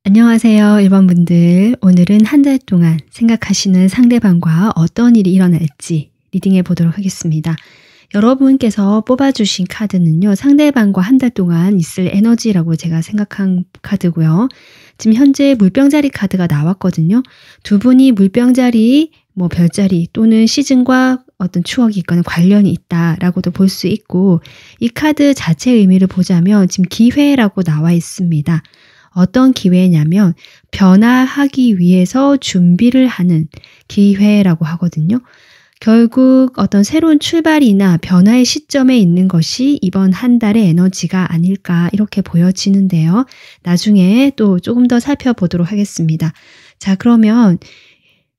안녕하세요, 1번 분들. 오늘은 한 달 동안 생각하시는 상대방과 어떤 일이 일어날지 리딩해 보도록 하겠습니다. 여러분께서 뽑아주신 카드는요, 상대방과 한 달 동안 있을 에너지라고 제가 생각한 카드고요. 지금 현재 물병자리 카드가 나왔거든요. 두 분이 물병자리, 별자리 또는 시즌과 어떤 추억이 있거나 관련이 있다라고도 볼 수 있고, 이 카드 자체의 의미를 보자면 지금 기회라고 나와 있습니다. 어떤 기회냐면 변화하기 위해서 준비를 하는 기회라고 하거든요. 결국 어떤 새로운 출발이나 변화의 시점에 있는 것이 이번 한 달의 에너지가 아닐까 이렇게 보여지는데요. 나중에 또 조금 더 살펴보도록 하겠습니다. 자, 그러면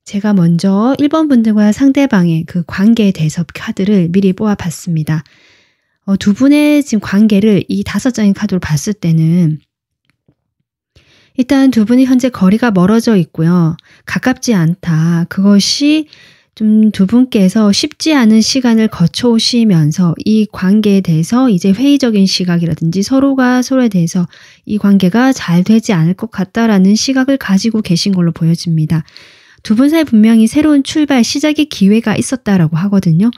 제가 먼저 1번 분들과 상대방의 그 관계에 대해서 카드를 미리 뽑아봤습니다. 두 분의 지금 관계를 이 5장의 카드로 봤을 때는 일단 두 분이 현재 거리가 멀어져 있고요. 가깝지 않다. 그것이 좀 두 분께서 쉽지 않은 시간을 거쳐오시면서 이 관계에 대해서 이제 회의적인 시각이라든지 서로가 서로에 대해서 이 관계가 잘 되지 않을 것 같다라는 시각을 가지고 계신 걸로 보여집니다. 두 분 사이 분명히 새로운 출발, 시작의 기회가 있었다라고 하거든요.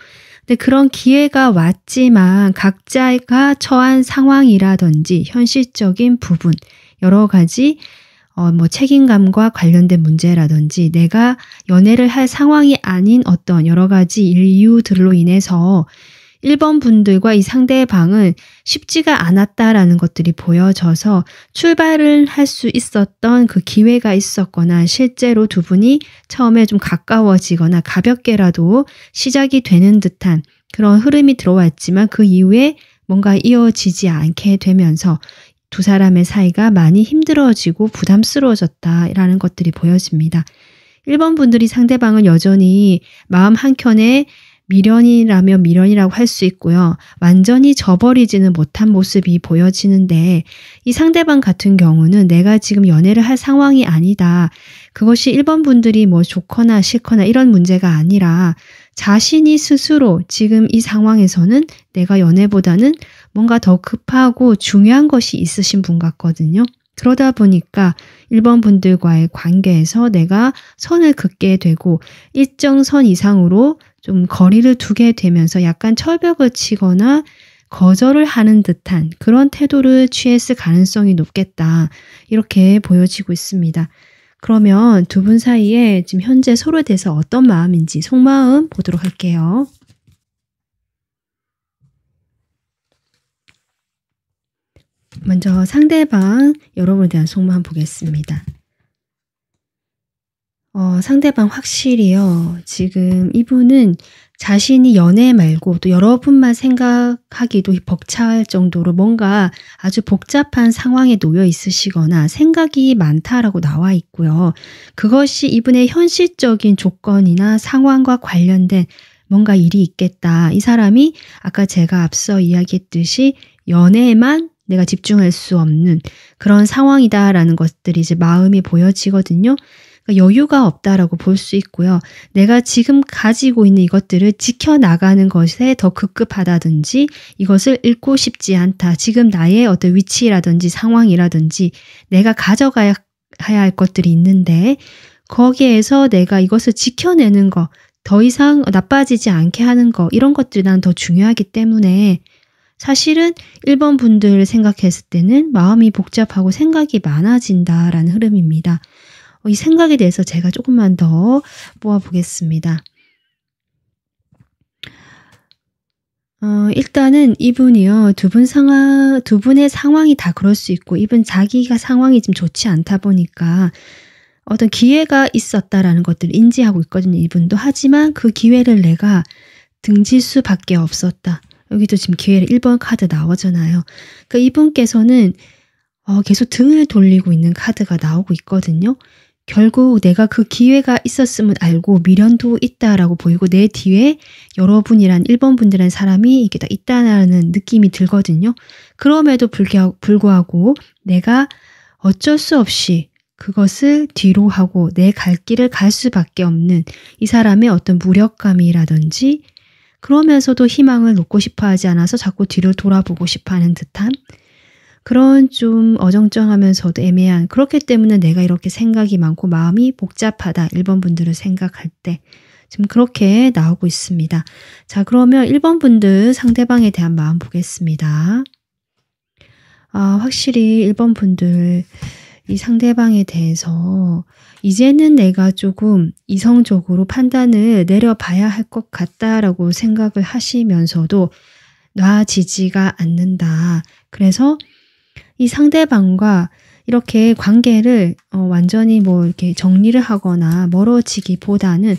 근데 그런 기회가 왔지만 각자가 처한 상황이라든지 현실적인 부분, 여러 가지 책임감과 관련된 문제라든지 내가 연애를 할 상황이 아닌 어떤 여러 가지 이유들로 인해서 1번 분들과 이 상대방은 쉽지가 않았다라는 것들이 보여져서 출발을 할 수 있었던 그 기회가 있었거나 실제로 두 분이 처음에 좀 가까워지거나 가볍게라도 시작이 되는 듯한 그런 흐름이 들어왔지만 그 이후에 뭔가 이어지지 않게 되면서 두 사람의 사이가 많이 힘들어지고 부담스러워졌다라는 것들이 보여집니다. 1번 분들이 상대방은 여전히 마음 한켠에 미련이라면 미련이라고 할 수 있고요. 완전히 저버리지는 못한 모습이 보여지는데 이 상대방 같은 경우는 내가 지금 연애를 할 상황이 아니다. 그것이 1번 분들이 좋거나 싫거나 이런 문제가 아니라 자신이 스스로 지금 이 상황에서는 내가 연애보다는 뭔가 더 급하고 중요한 것이 있으신 분 같거든요. 그러다 보니까 1번 분들과의 관계에서 내가 선을 긋게 되고 일정 선 이상으로 좀 거리를 두게 되면서 약간 철벽을 치거나 거절을 하는 듯한 그런 태도를 취했을 가능성이 높겠다. 이렇게 보여지고 있습니다. 그러면 두 분 사이에 지금 현재 서로에 대해서 어떤 마음인지 속마음 보도록 할게요. 먼저 상대방 여러분에 대한 속마음 보겠습니다. 상대방 확실히요. 지금 이분은 자신이 연애 말고 또 여러분만 생각하기도 벅찰 정도로 뭔가 아주 복잡한 상황에 놓여 있으시거나 생각이 많다라고 나와 있고요. 그것이 이분의 현실적인 조건이나 상황과 관련된 뭔가 일이 있겠다. 이 사람이 아까 제가 앞서 이야기했듯이 연애에만 내가 집중할 수 없는 그런 상황이다라는 것들이 이제 마음이 보여지거든요. 그러니까 여유가 없다라고 볼 수 있고요. 내가 지금 가지고 있는 이것들을 지켜나가는 것에 더 급급하다든지 이것을 잃고 싶지 않다. 지금 나의 어떤 위치라든지 상황이라든지 내가 가져가야 할 것들이 있는데 거기에서 내가 이것을 지켜내는 거, 더 이상 나빠지지 않게 하는 거 이런 것들이 난 더 중요하기 때문에 사실은 1번 분들 생각했을 때는 마음이 복잡하고 생각이 많아진다라는 흐름입니다. 이 생각에 대해서 제가 조금만 더 모아보겠습니다. 일단은 이분이요. 두 분의 상황이 다 그럴 수 있고 이분 자기가 상황이 좀 좋지 않다 보니까 어떤 기회가 있었다라는 것들을 인지하고 있거든요. 이분도. 하지만 그 기회를 내가 등질 수밖에 없었다. 여기도 지금 기회를 1번 카드 나오잖아요. 그러니까 이분께서는 계속 등을 돌리고 있는 카드가 나오고 있거든요. 결국 내가 그 기회가 있었음을 알고 미련도 있다라고 보이고 내 뒤에 여러분이란 1번 분들이란 사람이 이게 다 있다는 느낌이 들거든요. 그럼에도 불구하고 내가 어쩔 수 없이 그것을 뒤로 하고 내 갈 길을 갈 수밖에 없는 이 사람의 어떤 무력감이라든지 그러면서도 희망을 놓고 싶어 하지 않아서 자꾸 뒤를 돌아보고 싶어 하는 듯한 그런 좀 어정쩡하면서도 애매한 그렇기 때문에 내가 이렇게 생각이 많고 마음이 복잡하다. 1번 분들을 생각할 때. 지금 그렇게 나오고 있습니다. 자, 그러면 1번 분들 상대방에 대한 마음 보겠습니다. 확실히 1번 분들 이 상대방에 대해서 이제는 내가 조금 이성적으로 판단을 내려봐야 할 것 같다라고 생각을 하시면서도 놔지지가 않는다. 그래서 이 상대방과 이렇게 관계를 완전히 뭐 이렇게 정리를 하거나 멀어지기보다는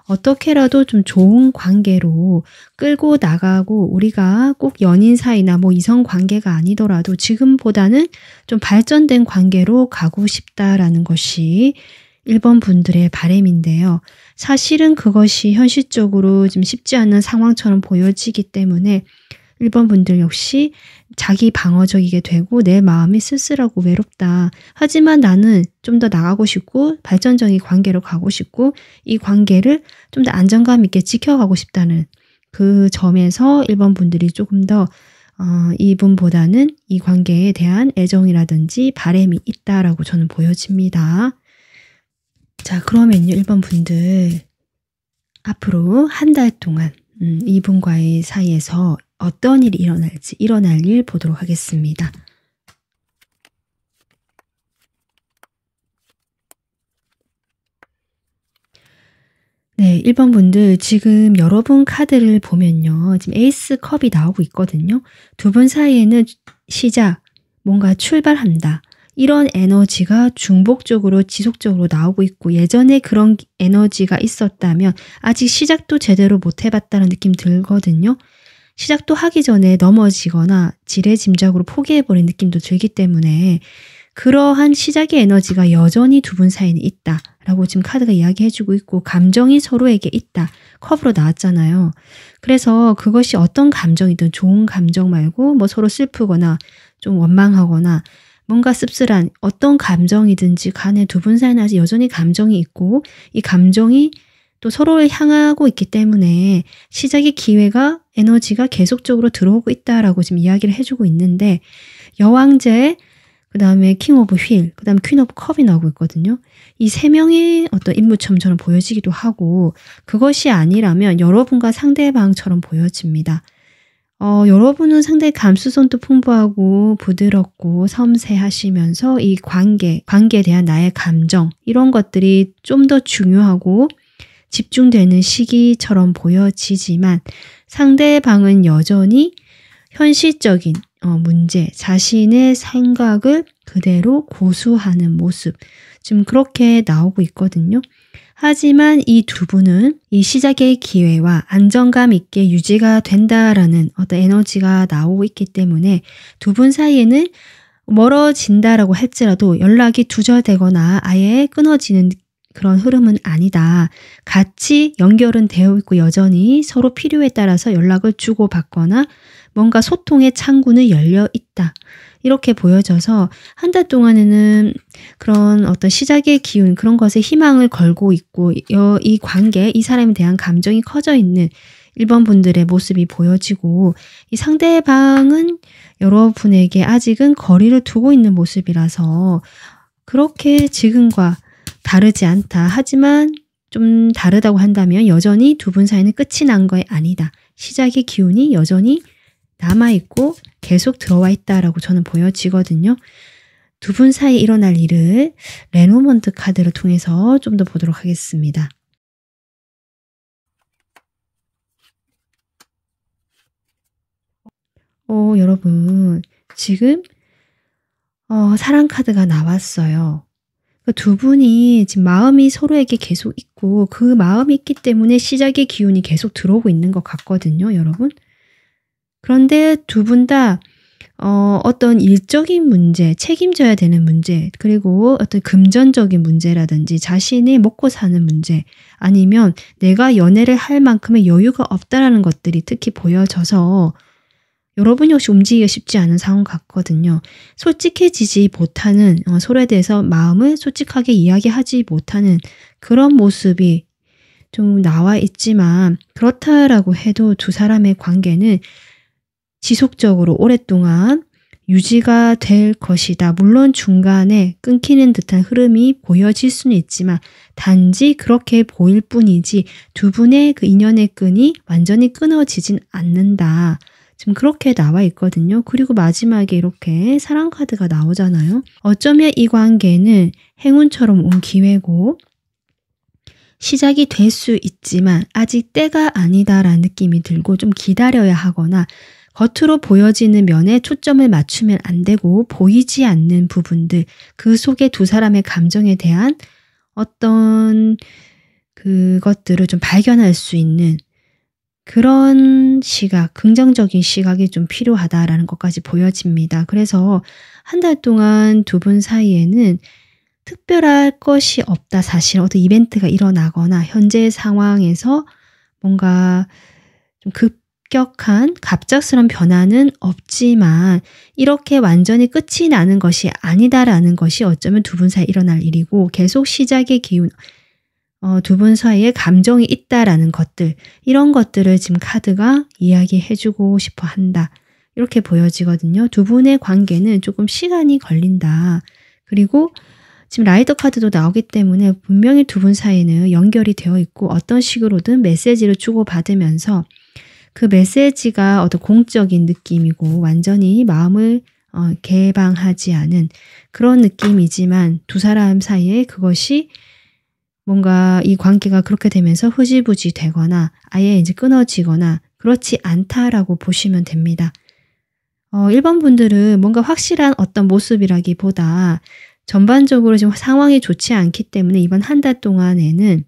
어떻게라도 좀 좋은 관계로 끌고 나가고 우리가 꼭 연인 사이나 뭐 이성 관계가 아니더라도 지금보다는 좀 발전된 관계로 가고 싶다라는 것이 1번 분들의 바람인데요. 사실은 그것이 현실적으로 좀 쉽지 않은 상황처럼 보여지기 때문에 1번 분들 역시 자기 방어적이게 되고 내 마음이 쓸쓸하고 외롭다. 하지만 나는 좀 더 나가고 싶고 발전적인 관계로 가고 싶고 이 관계를 좀 더 안정감 있게 지켜가고 싶다는 그 점에서 1번 분들이 조금 더 이분보다는 이 관계에 대한 애정이라든지 바람이 있다라고 저는 보여집니다. 자, 그러면요 1번 분들 앞으로 한 달 동안 이분과의 사이에서 어떤 일이 일어날 일 보도록 하겠습니다. 네, 1번 분들 지금 여러분 카드를 보면요. 지금 에이스 컵이 나오고 있거든요. 두 분 사이에는 시작, 뭔가 출발한다. 이런 에너지가 중복적으로 지속적으로 나오고 있고 예전에 그런 에너지가 있었다면 아직 시작도 제대로 못 해봤다는 느낌 들거든요. 시작도 하기 전에 넘어지거나 지레짐작으로 포기해버린 느낌도 들기 때문에 그러한 시작의 에너지가 여전히 두 분 사이는 있다라고 지금 카드가 이야기해주고 있고 감정이 서로에게 있다. 컵으로 나왔잖아요. 그래서 그것이 어떤 감정이든 좋은 감정 말고 뭐 서로 슬프거나 좀 원망하거나 뭔가 씁쓸한 어떤 감정이든지 간에 두 분 사이는 아직 여전히 감정이 있고 이 감정이 또 서로를 향하고 있기 때문에 시작의 기회가 에너지가 계속적으로 들어오고 있다라고 지금 이야기를 해주고 있는데 여왕제, 그 다음에 킹 오브 휠, 그 다음에 퀸 오브 컵이 나오고 있거든요. 이 세 명의 어떤 인물처럼 보여지기도 하고 그것이 아니라면 여러분과 상대방처럼 보여집니다. 여러분은 상당히 감수성도 풍부하고 부드럽고 섬세하시면서 이 관계에 대한 나의 감정 이런 것들이 좀 더 중요하고 집중되는 시기처럼 보여지지만 상대방은 여전히 현실적인 문제, 자신의 생각을 그대로 고수하는 모습 지금 그렇게 나오고 있거든요. 하지만 이 두 분은 이 시작의 기회와 안정감 있게 유지가 된다라는 어떤 에너지가 나오고 있기 때문에 두 분 사이에는 멀어진다라고 할지라도 연락이 두절되거나 아예 끊어지는 그런 흐름은 아니다. 같이 연결은 되어 있고 여전히 서로 필요에 따라서 연락을 주고받거나 뭔가 소통의 창구는 열려 있다. 이렇게 보여져서 한 달 동안에는 그런 어떤 시작의 기운 그런 것에 희망을 걸고 있고 이 관계, 이 사람에 대한 감정이 커져 있는 1번 분들의 모습이 보여지고 이 상대방은 여러분에게 아직은 거리를 두고 있는 모습이라서 그렇게 지금과 다르지 않다. 하지만 좀 다르다고 한다면 여전히 두 분 사이는 끝이 난 거 아니다. 시작의 기운이 여전히 남아있고 계속 들어와 있다라고 저는 보여지거든요. 두 분 사이 일어날 일을 레노먼트 카드를 통해서 좀 더 보도록 하겠습니다. 여러분 지금 사랑 카드가 나왔어요. 두 분이 지금 마음이 서로에게 계속 있고 그 마음이 있기 때문에 시작의 기운이 계속 들어오고 있는 것 같거든요, 여러분. 그런데 두 분 다 어떤 일적인 문제, 책임져야 되는 문제, 그리고 어떤 금전적인 문제라든지 자신이 먹고 사는 문제, 아니면 내가 연애를 할 만큼의 여유가 없다라는 것들이 특히 보여져서 여러분 역시 움직이기가 쉽지 않은 상황 같거든요. 솔직해지지 못하는 서로에 대해서 마음을 솔직하게 이야기하지 못하는 그런 모습이 좀 나와 있지만 그렇다라고 해도 두 사람의 관계는 지속적으로 오랫동안 유지가 될 것이다. 물론 중간에 끊기는 듯한 흐름이 보여질 수는 있지만 단지 그렇게 보일 뿐이지 두 분의 그 인연의 끈이 완전히 끊어지진 않는다. 지금 그렇게 나와 있거든요. 그리고 마지막에 이렇게 사랑 카드가 나오잖아요. 어쩌면 이 관계는 행운처럼 온 기회고 시작이 될 수 있지만 아직 때가 아니다라는 느낌이 들고 좀 기다려야 하거나 겉으로 보여지는 면에 초점을 맞추면 안 되고 보이지 않는 부분들, 그 속에 두 사람의 감정에 대한 어떤 그것들을 좀 발견할 수 있는 그런 시각, 긍정적인 시각이 좀 필요하다라는 것까지 보여집니다. 그래서 한 달 동안 두 분 사이에는 특별할 것이 없다. 사실 어떤 이벤트가 일어나거나 현재 상황에서 뭔가 좀 급격한 갑작스러운 변화는 없지만 이렇게 완전히 끝이 나는 것이 아니다라는 것이 어쩌면 두 분 사이에 일어날 일이고 계속 시작의 기운, 두 분 사이에 감정이 있다라는 것들, 이런 것들을 지금 카드가 이야기해주고 싶어 한다. 이렇게 보여지거든요. 두 분의 관계는 조금 시간이 걸린다. 그리고 지금 라이더 카드도 나오기 때문에 분명히 두 분 사이는 연결이 되어 있고 어떤 식으로든 메시지를 주고받으면서 그 메시지가 어떤 공적인 느낌이고 완전히 마음을 개방하지 않은 그런 느낌이지만 두 사람 사이에 그것이 뭔가 이 관계가 그렇게 되면서 흐지부지 되거나 아예 이제 끊어지거나 그렇지 않다라고 보시면 됩니다. 1번 분들은 뭔가 확실한 어떤 모습이라기보다 전반적으로 지금 상황이 좋지 않기 때문에 이번 한 달 동안에는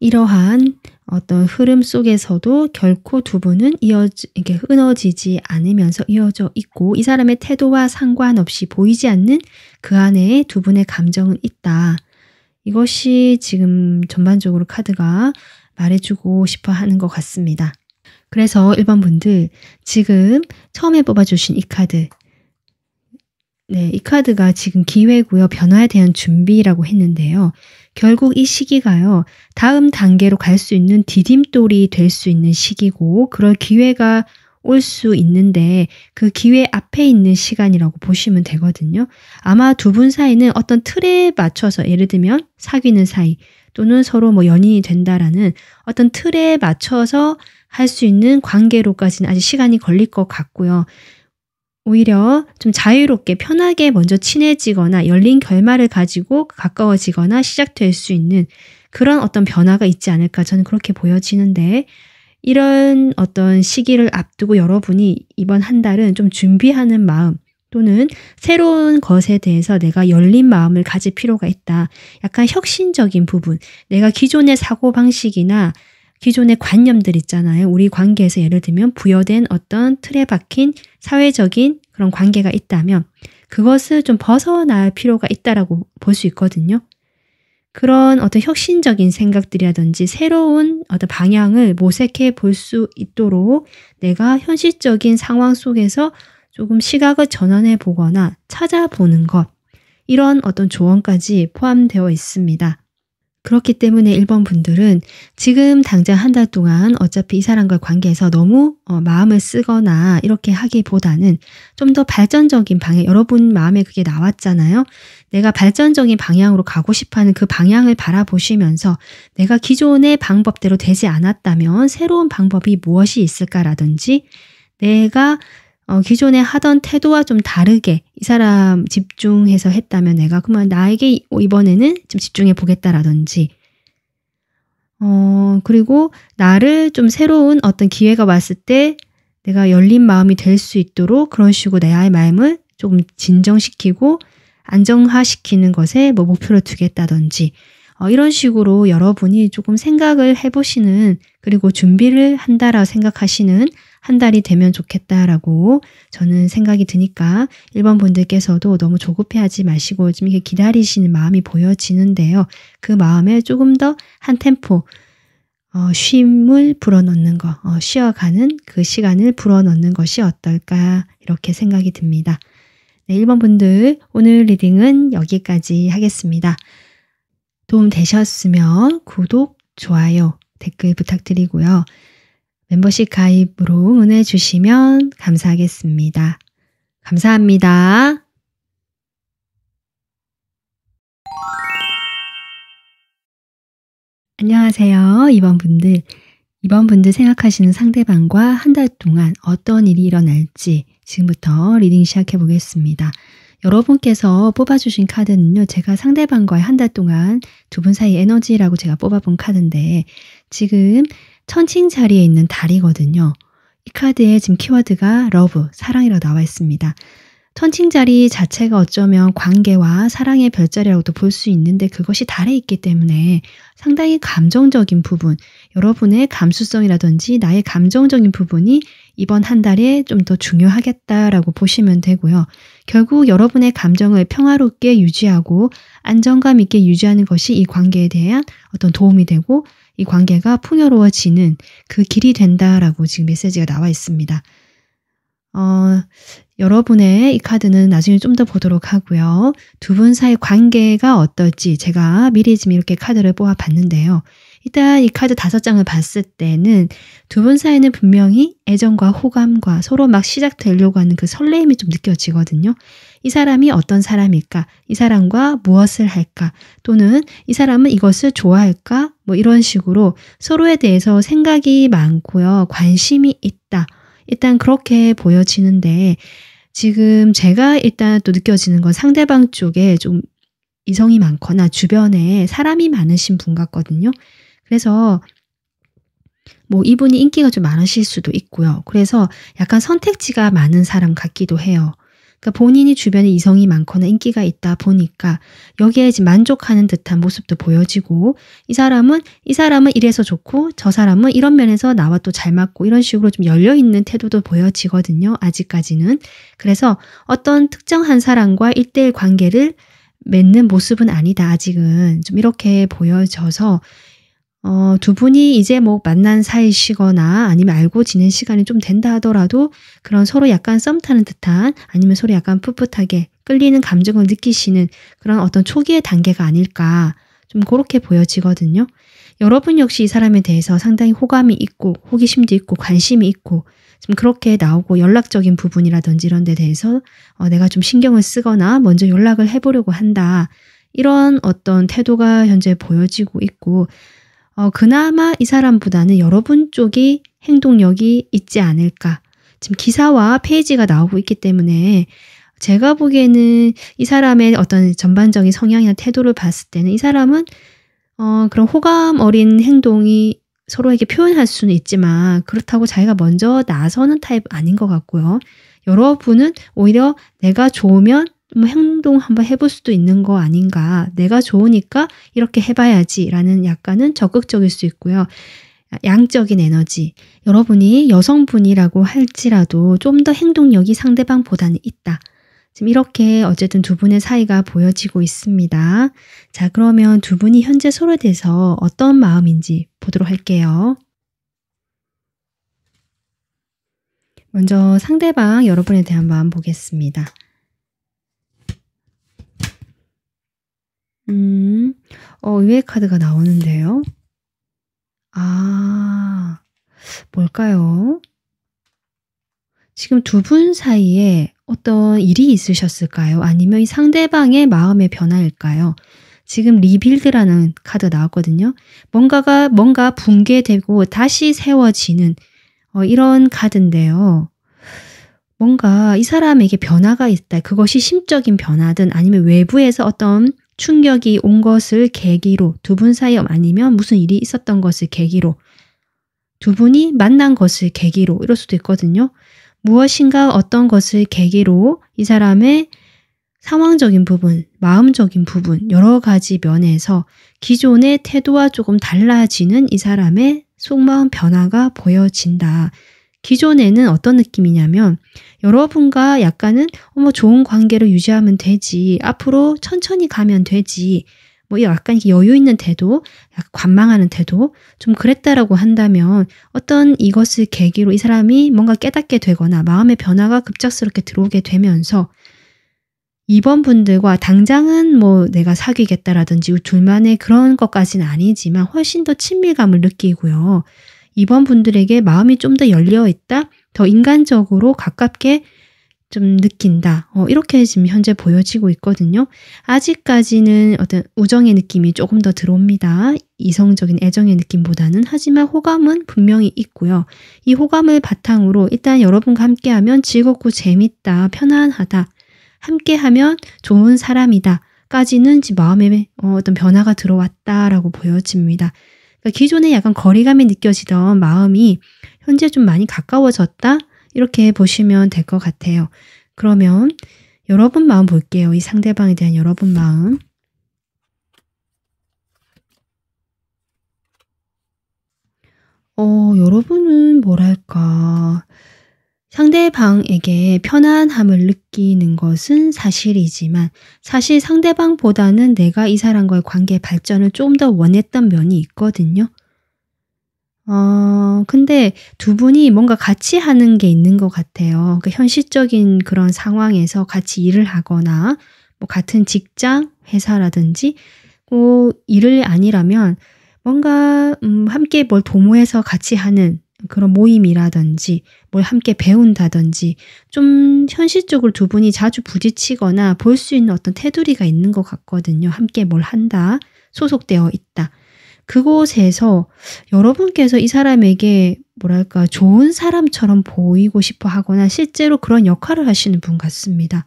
이러한 어떤 흐름 속에서도 결코 두 분은 이렇게 끊어지지 않으면서 이어져 있고 이 사람의 태도와 상관없이 보이지 않는 그 안에 두 분의 감정은 있다. 이것이 지금 전반적으로 카드가 말해주고 싶어 하는 것 같습니다. 그래서 1번 분들 지금 처음에 뽑아주신 이 카드, 네, 이 카드가 지금 기회고요. 변화에 대한 준비라고 했는데요. 결국 이 시기가요. 다음 단계로 갈 수 있는 디딤돌이 될 수 있는 시기고 그럴 기회가 올 수 있는데 그 기회 앞에 있는 시간이라고 보시면 되거든요. 아마 두 분 사이는 어떤 틀에 맞춰서 예를 들면 사귀는 사이 또는 서로 뭐 연인이 된다라는 어떤 틀에 맞춰서 할 수 있는 관계로까지는 아직 시간이 걸릴 것 같고요. 오히려 좀 자유롭게 편하게 먼저 친해지거나 열린 결말을 가지고 가까워지거나 시작될 수 있는 그런 어떤 변화가 있지 않을까 저는 그렇게 보여지는데 이런 어떤 시기를 앞두고 여러분이 이번 한 달은 좀 준비하는 마음 또는 새로운 것에 대해서 내가 열린 마음을 가질 필요가 있다. 약간 혁신적인 부분, 내가 기존의 사고방식이나 기존의 관념들 있잖아요. 우리 관계에서 예를 들면 부여된 어떤 틀에 박힌 사회적인 그런 관계가 있다면 그것을 좀 벗어날 필요가 있다라고 볼 수 있거든요. 그런 어떤 혁신적인 생각들이라든지 새로운 어떤 방향을 모색해 볼 수 있도록 내가 현실적인 상황 속에서 조금 시각을 전환해 보거나 찾아보는 것, 이런 어떤 조언까지 포함되어 있습니다. 그렇기 때문에 1번 분들은 지금 당장 한 달 동안 어차피 이 사람과의 관계에서 너무 마음을 쓰거나 이렇게 하기보다는 좀 더 발전적인 방향, 여러분 마음에 그게 나왔잖아요. 내가 발전적인 방향으로 가고 싶어하는 그 방향을 바라보시면서 내가 기존의 방법대로 되지 않았다면 새로운 방법이 무엇이 있을까라든지 내가 기존에 하던 태도와 좀 다르게 이 사람 집중해서 했다면 내가 그러면 나에게 이번에는 좀 집중해 보겠다라든지 그리고 나를 좀 새로운 어떤 기회가 왔을 때 내가 열린 마음이 될 수 있도록 그런 식으로 나의 마음을 조금 진정시키고 안정화시키는 것에 뭐 목표를 두겠다든지 이런 식으로 여러분이 조금 생각을 해보시는 그리고 준비를 한다라고 생각하시는 한 달이 되면 좋겠다라고 저는 생각이 드니까 1번 분들께서도 너무 조급해하지 마시고 좀 이렇게 기다리시는 마음이 보여지는데요. 그 마음에 조금 더 한 템포 쉼을 불어넣는 거, 쉬어가는 그 시간을 불어넣는 것이 어떨까 이렇게 생각이 듭니다. 네, 1번 분들 오늘 리딩은 여기까지 하겠습니다. 도움 되셨으면 구독, 좋아요, 댓글 부탁드리고요. 멤버십 가입으로 응원해 주시면 감사하겠습니다. 감사합니다. 안녕하세요. 2번 분들 생각하시는 상대방과 한 달 동안 어떤 일이 일어날지 지금부터 리딩 시작해 보겠습니다. 여러분께서 뽑아주신 카드는요, 제가 상대방과의 한 달 동안 두 분 사이 에너지라고 제가 뽑아본 카드인데, 지금 천칭 자리에 있는 달이거든요. 이 카드에 지금 키워드가 러브, 사랑이라고 나와 있습니다. 천칭 자리 자체가 어쩌면 관계와 사랑의 별자리라고도 볼 수 있는데, 그것이 달에 있기 때문에 상당히 감정적인 부분, 여러분의 감수성이라든지 나의 감정적인 부분이 이번 한 달에 좀 더 중요하겠다라고 보시면 되고요. 결국 여러분의 감정을 평화롭게 유지하고 안정감 있게 유지하는 것이 이 관계에 대한 어떤 도움이 되고 이 관계가 풍요로워지는 그 길이 된다라고 지금 메시지가 나와 있습니다. 여러분의 이 카드는 나중에 좀 더 보도록 하고요. 두 분 사이 관계가 어떨지 제가 미리 지금 이렇게 카드를 뽑아봤는데요. 일단 이 카드 5장을 봤을 때는 두 분 사이는 분명히 애정과 호감과 서로 막 시작되려고 하는 그 설레임이 좀 느껴지거든요. 이 사람이 어떤 사람일까? 이 사람과 무엇을 할까? 또는 이 사람은 이것을 좋아할까? 뭐 이런 식으로 서로에 대해서 생각이 많고요. 관심이 있다. 일단 그렇게 보여지는데 지금 제가 일단 또 느껴지는 건 상대방 쪽에 좀 이성이 많거나 주변에 사람이 많으신 분 같거든요. 그래서 뭐 이분이 인기가 좀 많으실 수도 있고요. 그래서 약간 선택지가 많은 사람 같기도 해요. 그러니까 본인이 주변에 이성이 많거나 인기가 있다 보니까 여기에 지금 만족하는 듯한 모습도 보여지고 이 사람은 이래서 좋고 저 사람은 이런 면에서 나와 또 잘 맞고 이런 식으로 좀 열려있는 태도도 보여지거든요. 아직까지는. 그래서 어떤 특정한 사람과 1대1 관계를 맺는 모습은 아니다. 아직은 좀 이렇게 보여져서 두 분이 이제 뭐 만난 사이시거나 아니면 알고 지낸 시간이 좀 된다 하더라도 그런 서로 약간 썸 타는 듯한 아니면 서로 약간 풋풋하게 끌리는 감정을 느끼시는 그런 어떤 초기의 단계가 아닐까 좀 그렇게 보여지거든요. 여러분 역시 이 사람에 대해서 상당히 호감이 있고 호기심도 있고 관심이 있고 좀 그렇게 나오고 연락적인 부분이라든지 이런 데 대해서 내가 좀 신경을 쓰거나 먼저 연락을 해보려고 한다. 이런 어떤 태도가 현재 보여지고 있고 그나마 이 사람보다는 여러분 쪽이 행동력이 있지 않을까. 지금 기사와 페이지가 나오고 있기 때문에 제가 보기에는 이 사람의 어떤 전반적인 성향이나 태도를 봤을 때는 이 사람은 그런 호감 어린 행동이 서로에게 표현할 수는 있지만 그렇다고 자기가 먼저 나서는 타입 아닌 것 같고요. 여러분은 오히려 내가 좋으면 뭐 행동 한번 해볼 수도 있는 거 아닌가. 내가 좋으니까 이렇게 해봐야지 라는 약간은 적극적일 수 있고요. 양적인 에너지. 여러분이 여성분이라고 할지라도 좀 더 행동력이 상대방보다는 있다. 지금 이렇게 어쨌든 두 분의 사이가 보여지고 있습니다. 자, 그러면 두 분이 현재 서로에 대해서 어떤 마음인지 보도록 할게요. 먼저 상대방 여러분에 대한 마음 보겠습니다. 의외의 카드가 나오는데요. 뭘까요? 지금 두 분 사이에 어떤 일이 있으셨을까요? 아니면 이 상대방의 마음의 변화일까요? 지금 리빌드라는 카드 나왔거든요. 뭔가 붕괴되고 다시 세워지는 이런 카드인데요. 뭔가 이 사람에게 변화가 있다. 그것이 심적인 변화든 아니면 외부에서 어떤 충격이 온 것을 계기로 두 분 사이 아니면 무슨 일이 있었던 것을 계기로 두 분이 만난 것을 계기로 이럴 수도 있거든요. 무엇인가 어떤 것을 계기로 이 사람의 상황적인 부분, 마음적인 부분 여러 가지 면에서 기존의 태도와 조금 달라지는 이 사람의 속마음 변화가 보여진다. 기존에는 어떤 느낌이냐면 여러분과 약간은 좋은 관계를 유지하면 되지. 앞으로 천천히 가면 되지. 뭐 약간 여유 있는 태도, 약간 관망하는 태도 좀 그랬다라고 한다면 어떤 이것을 계기로 이 사람이 뭔가 깨닫게 되거나 마음의 변화가 급작스럽게 들어오게 되면서 이번 분들과 당장은 뭐 내가 사귀겠다라든지 둘만의 그런 것까지는 아니지만 훨씬 더 친밀감을 느끼고요. 이번 분들에게 마음이 좀 더 열려 있다, 더 인간적으로 가깝게 좀 느낀다. 이렇게 지금 현재 보여지고 있거든요. 아직까지는 어떤 우정의 느낌이 조금 더 들어옵니다. 이성적인 애정의 느낌보다는. 하지만 호감은 분명히 있고요. 이 호감을 바탕으로 일단 여러분과 함께하면 즐겁고 재밌다, 편안하다, 함께하면 좋은 사람이다 까지는 지금 마음에 어떤 변화가 들어왔다라고 보여집니다. 그러니까 기존에 약간 거리감이 느껴지던 마음이 현재 좀 많이 가까워졌다? 이렇게 보시면 될 것 같아요. 그러면 여러분 마음 볼게요. 이 상대방에 대한 여러분 마음. 여러분은 뭐랄까, 상대방에게 편안함을 느끼는 것은 사실이지만 사실 상대방보다는 내가 이 사람과의 관계 발전을 좀 더 원했던 면이 있거든요. 근데 두 분이 뭔가 같이 하는 게 있는 것 같아요. 그 현실적인 그런 상황에서 같이 일을 하거나 뭐 같은 직장, 회사라든지 꼭 일을 아니라면 뭔가 함께 뭘 도모해서 같이 하는 그런 모임이라든지 뭘 함께 배운다든지 좀 현실적으로 두 분이 자주 부딪히거나 볼 수 있는 어떤 테두리가 있는 것 같거든요. 함께 뭘 한다, 소속되어 있다. 그곳에서 여러분께서 이 사람에게 뭐랄까 좋은 사람처럼 보이고 싶어 하거나 실제로 그런 역할을 하시는 분 같습니다.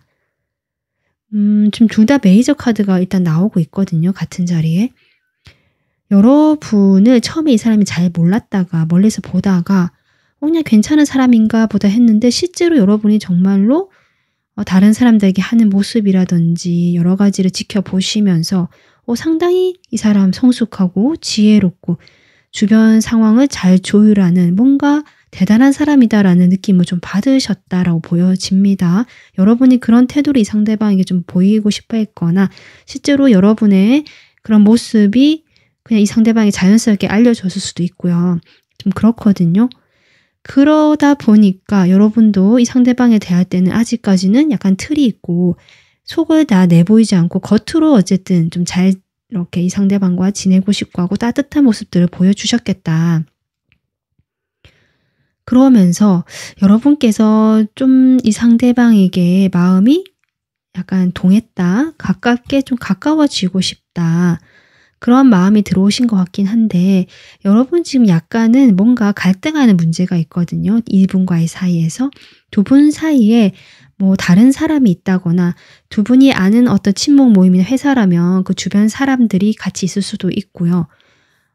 지금 둘 다 메이저 카드가 일단 나오고 있거든요. 같은 자리에. 여러분을 처음에 이 사람이 잘 몰랐다가 멀리서 보다가 그냥 괜찮은 사람인가 보다 했는데 실제로 여러분이 정말로 다른 사람들에게 하는 모습이라든지 여러 가지를 지켜보시면서 상당히 이 사람 성숙하고 지혜롭고 주변 상황을 잘 조율하는 뭔가 대단한 사람이다라는 느낌을 좀 받으셨다라고 보여집니다. 여러분이 그런 태도를 이 상대방에게 좀 보이고 싶어 했거나 실제로 여러분의 그런 모습이 그냥 이 상대방이 자연스럽게 알려줬을 수도 있고요. 좀 그렇거든요. 그러다 보니까 여러분도 이 상대방에 대할 때는 아직까지는 약간 틀이 있고 속을 다 내보이지 않고 겉으로 어쨌든 좀 잘 이렇게 이 상대방과 지내고 싶고 하고 따뜻한 모습들을 보여주셨겠다. 그러면서 여러분께서 좀 이 상대방에게 마음이 약간 동했다, 가깝게 좀 가까워지고 싶다. 그런 마음이 들어오신 것 같긴 한데 여러분 지금 약간은 뭔가 갈등하는 문제가 있거든요. 이분과의 사이에서. 두 분 사이에 뭐 다른 사람이 있다거나 두 분이 아는 어떤 친목 모임이나 회사라면 그 주변 사람들이 같이 있을 수도 있고요.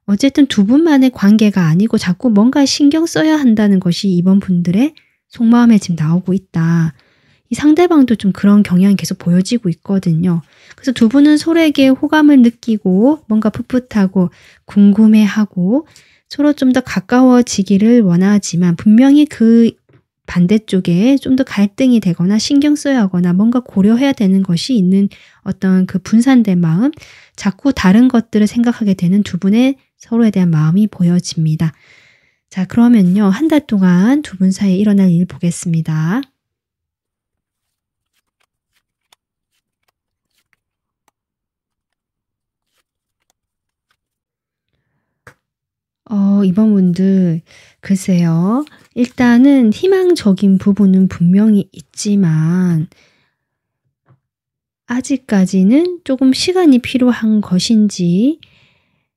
어쨌든 두 분만의 관계가 아니고 자꾸 뭔가 신경 써야 한다는 것이 이번 분들의 속마음에 지금 나오고 있다. 이 상대방도 좀 그런 경향이 계속 보여지고 있거든요. 그래서 두 분은 서로에게 호감을 느끼고 뭔가 풋풋하고 궁금해하고 서로 좀 더 가까워지기를 원하지만 분명히 그 반대쪽에 좀 더 갈등이 되거나 신경 써야 하거나 뭔가 고려해야 되는 것이 있는 어떤 그 분산된 마음, 자꾸 다른 것들을 생각하게 되는 두 분의 서로에 대한 마음이 보여집니다. 자, 그러면요. 한 달 동안 두 분 사이에 일어날 일 보겠습니다. 이번 분들 글쎄요. 일단은 희망적인 부분은 분명히 있지만 아직까지는 조금 시간이 필요한 것인지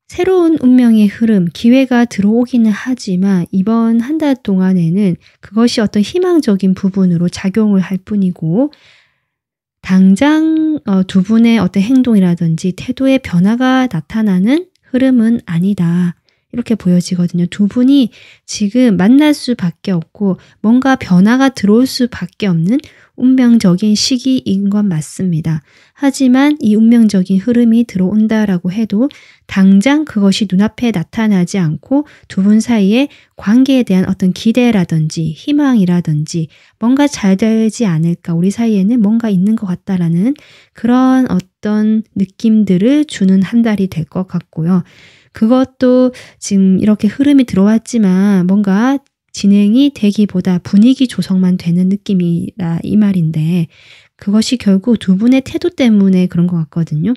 새로운 운명의 흐름, 기회가 들어오기는 하지만 이번 한 달 동안에는 그것이 어떤 희망적인 부분으로 작용을 할 뿐이고 당장 두 분의 어떤 행동이라든지 태도의 변화가 나타나는 흐름은 아니다. 이렇게 보여지거든요. 두 분이 지금 만날 수밖에 없고 뭔가 변화가 들어올 수밖에 없는 운명적인 시기인 건 맞습니다. 하지만 이 운명적인 흐름이 들어온다라고 해도 당장 그것이 눈앞에 나타나지 않고 두 분 사이에 관계에 대한 어떤 기대라든지 희망이라든지 뭔가 잘 되지 않을까, 우리 사이에는 뭔가 있는 것 같다라는 그런 어떤 느낌들을 주는 한 달이 될 것 같고요. 그것도 지금 이렇게 흐름이 들어왔지만 뭔가 진행이 되기보다 분위기 조성만 되는 느낌이라 이 말인데 그것이 결국 두 분의 태도 때문에 그런 것 같거든요.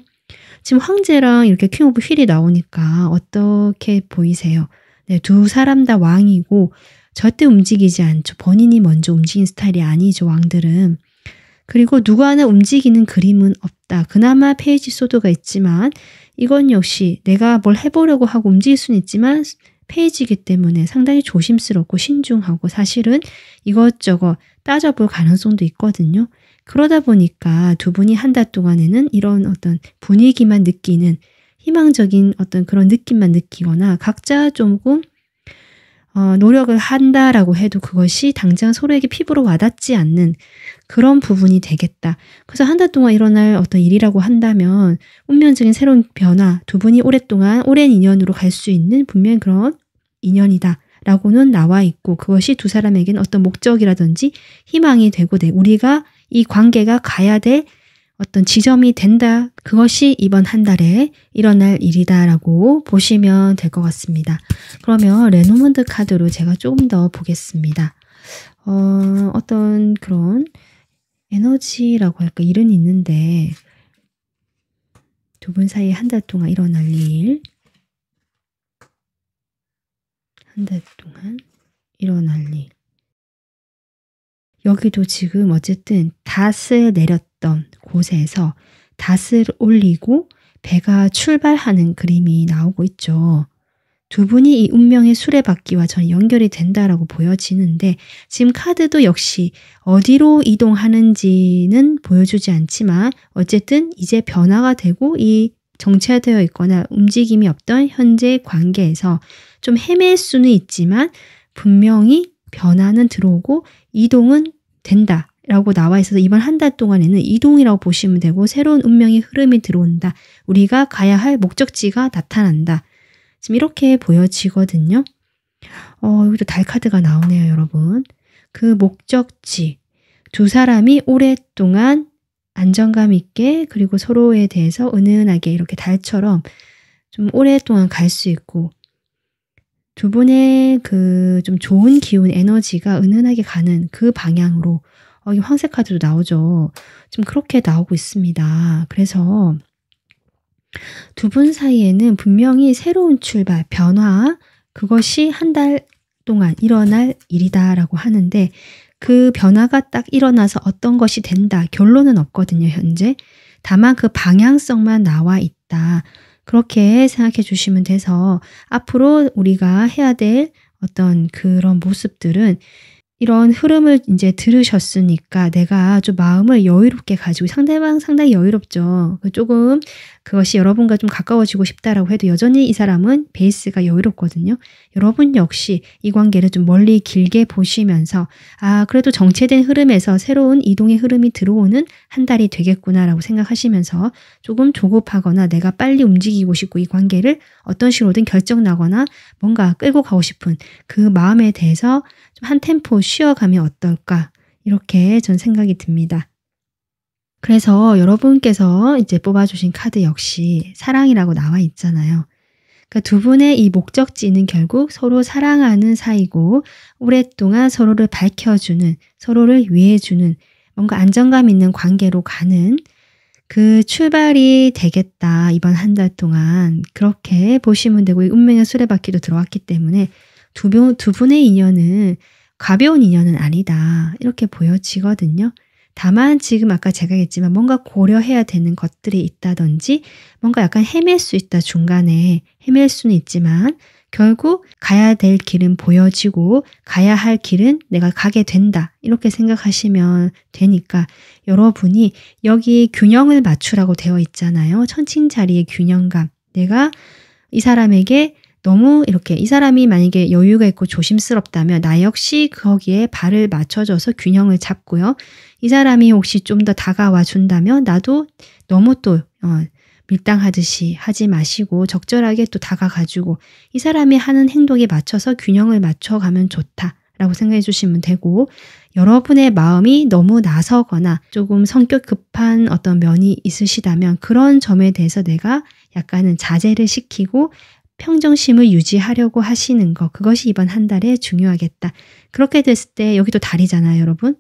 지금 황제랑 이렇게 퀸 오브 휠이 나오니까 어떻게 보이세요? 네, 두 사람 다 왕이고 절대 움직이지 않죠. 본인이 먼저 움직이는 스타일이 아니죠, 왕들은. 그리고 누구 하나 움직이는 그림은 없다. 그나마 페이지 소드가 있지만 이건 역시 내가 뭘 해보려고 하고 움직일 수는 있지만 페이지이기 때문에 상당히 조심스럽고 신중하고 사실은 이것저것 따져볼 가능성도 있거든요. 그러다 보니까 두 분이 한 달 동안에는 이런 어떤 분위기만 느끼는 희망적인 어떤 그런 느낌만 느끼거나 각자 조금 노력을 한다라고 해도 그것이 당장 서로에게 피부로 와닿지 않는 그런 부분이 되겠다. 그래서 한 달 동안 일어날 어떤 일이라고 한다면 운명적인 새로운 변화, 두 분이 오랫동안 오랜 인연으로 갈 수 있는 분명히 그런 인연이다 라고는 나와 있고 그것이 두 사람에게는 어떤 목적이라든지 희망이 되고 우리가 이 관계가 가야 될 어떤 지점이 된다. 그것이 이번 한 달에 일어날 일이다라고 보시면 될 것 같습니다. 그러면 레노먼드 카드로 제가 조금 더 보겠습니다. 어떤 그런 에너지라고 할까 일은 있는데 두 분 사이에 한 달 동안 일어날 일, 한 달 동안 일어날 일. 여기도 지금 어쨌든 닷을 내렸던 곳에서 닷을 올리고 배가 출발하는 그림이 나오고 있죠. 두 분이 이 운명의 수레바퀴와 저는 연결이 된다라고 보여지는데 지금 카드도 역시 어디로 이동하는지는 보여주지 않지만 어쨌든 이제 변화가 되고 이 정체되어 있거나 움직임이 없던 현재 관계에서 좀 헤맬 수는 있지만 분명히 변화는 들어오고 이동은 된다 라고 나와 있어서 이번 한 달 동안에는 이동이라고 보시면 되고 새로운 운명의 흐름이 들어온다. 우리가 가야 할 목적지가 나타난다. 지금 이렇게 보여지거든요. 여기도 달 카드가 나오네요, 여러분. 그 목적지, 두 사람이 오랫동안 안정감 있게 그리고 서로에 대해서 은은하게 이렇게 달처럼 좀 오랫동안 갈 수 있고 두 분의 그 좀 좋은 기운, 에너지가 은은하게 가는 그 방향으로 이 황색 카드도 나오죠. 좀 그렇게 나오고 있습니다. 그래서 두 분 사이에는 분명히 새로운 출발, 변화, 그것이 한 달 동안 일어날 일이다라고 하는데 그 변화가 딱 일어나서 어떤 것이 된다. 결론은 없거든요, 현재. 다만 그 방향성만 나와 있다. 그렇게 생각해 주시면 돼서 앞으로 우리가 해야 될 어떤 그런 모습들은 이런 흐름을 이제 들으셨으니까 내가 좀 마음을 여유롭게 가지고 상대방 상당히 여유롭죠. 조금 그것이 여러분과 좀 가까워지고 싶다라고 해도 여전히 이 사람은 베이스가 여유롭거든요. 여러분 역시 이 관계를 좀 멀리 길게 보시면서 그래도 정체된 흐름에서 새로운 이동의 흐름이 들어오는 한 달이 되겠구나라고 생각하시면서 조금 조급하거나 내가 빨리 움직이고 싶고 이 관계를 어떤 식으로든 결정나거나 뭔가 끌고 가고 싶은 그 마음에 대해서 좀 한 템포 쉬어가면 어떨까 이렇게 전 생각이 듭니다. 그래서 여러분께서 이제 뽑아주신 카드 역시 사랑이라고 나와 있잖아요. 그러니까 두 분의 이 목적지는 결국 서로 사랑하는 사이고 오랫동안 서로를 밝혀주는, 서로를 위해주는 뭔가 안정감 있는 관계로 가는 그 출발이 되겠다. 이번 한 달 동안 그렇게 보시면 되고 운명의 수레바퀴도 들어왔기 때문에 두 분의 인연은 가벼운 인연은 아니다. 이렇게 보여지거든요. 다만 지금 아까 제가 얘기했지만 뭔가 고려해야 되는 것들이 있다든지 뭔가 약간 헤맬 수 있다. 중간에 헤맬 수는 있지만 결국 가야 될 길은 보여지고 가야 할 길은 내가 가게 된다. 이렇게 생각하시면 되니까 여러분이 여기 균형을 맞추라고 되어 있잖아요. 천칭자리의 균형감. 내가 이 사람에게 너무 이렇게 이 사람이 만약에 여유가 있고 조심스럽다면 나 역시 거기에 발을 맞춰줘서 균형을 잡고요. 이 사람이 혹시 좀 더 다가와 준다면 나도 너무 또 밀당하듯이 하지 마시고 적절하게 또 다가가지고 이 사람이 하는 행동에 맞춰서 균형을 맞춰가면 좋다라고 생각해 주시면 되고 여러분의 마음이 너무 나서거나 조금 성격 급한 어떤 면이 있으시다면 그런 점에 대해서 내가 약간은 자제를 시키고 평정심을 유지하려고 하시는 것 그것이 이번 한 달에 중요하겠다. 그렇게 됐을 때 여기도 달이잖아요, 여러분.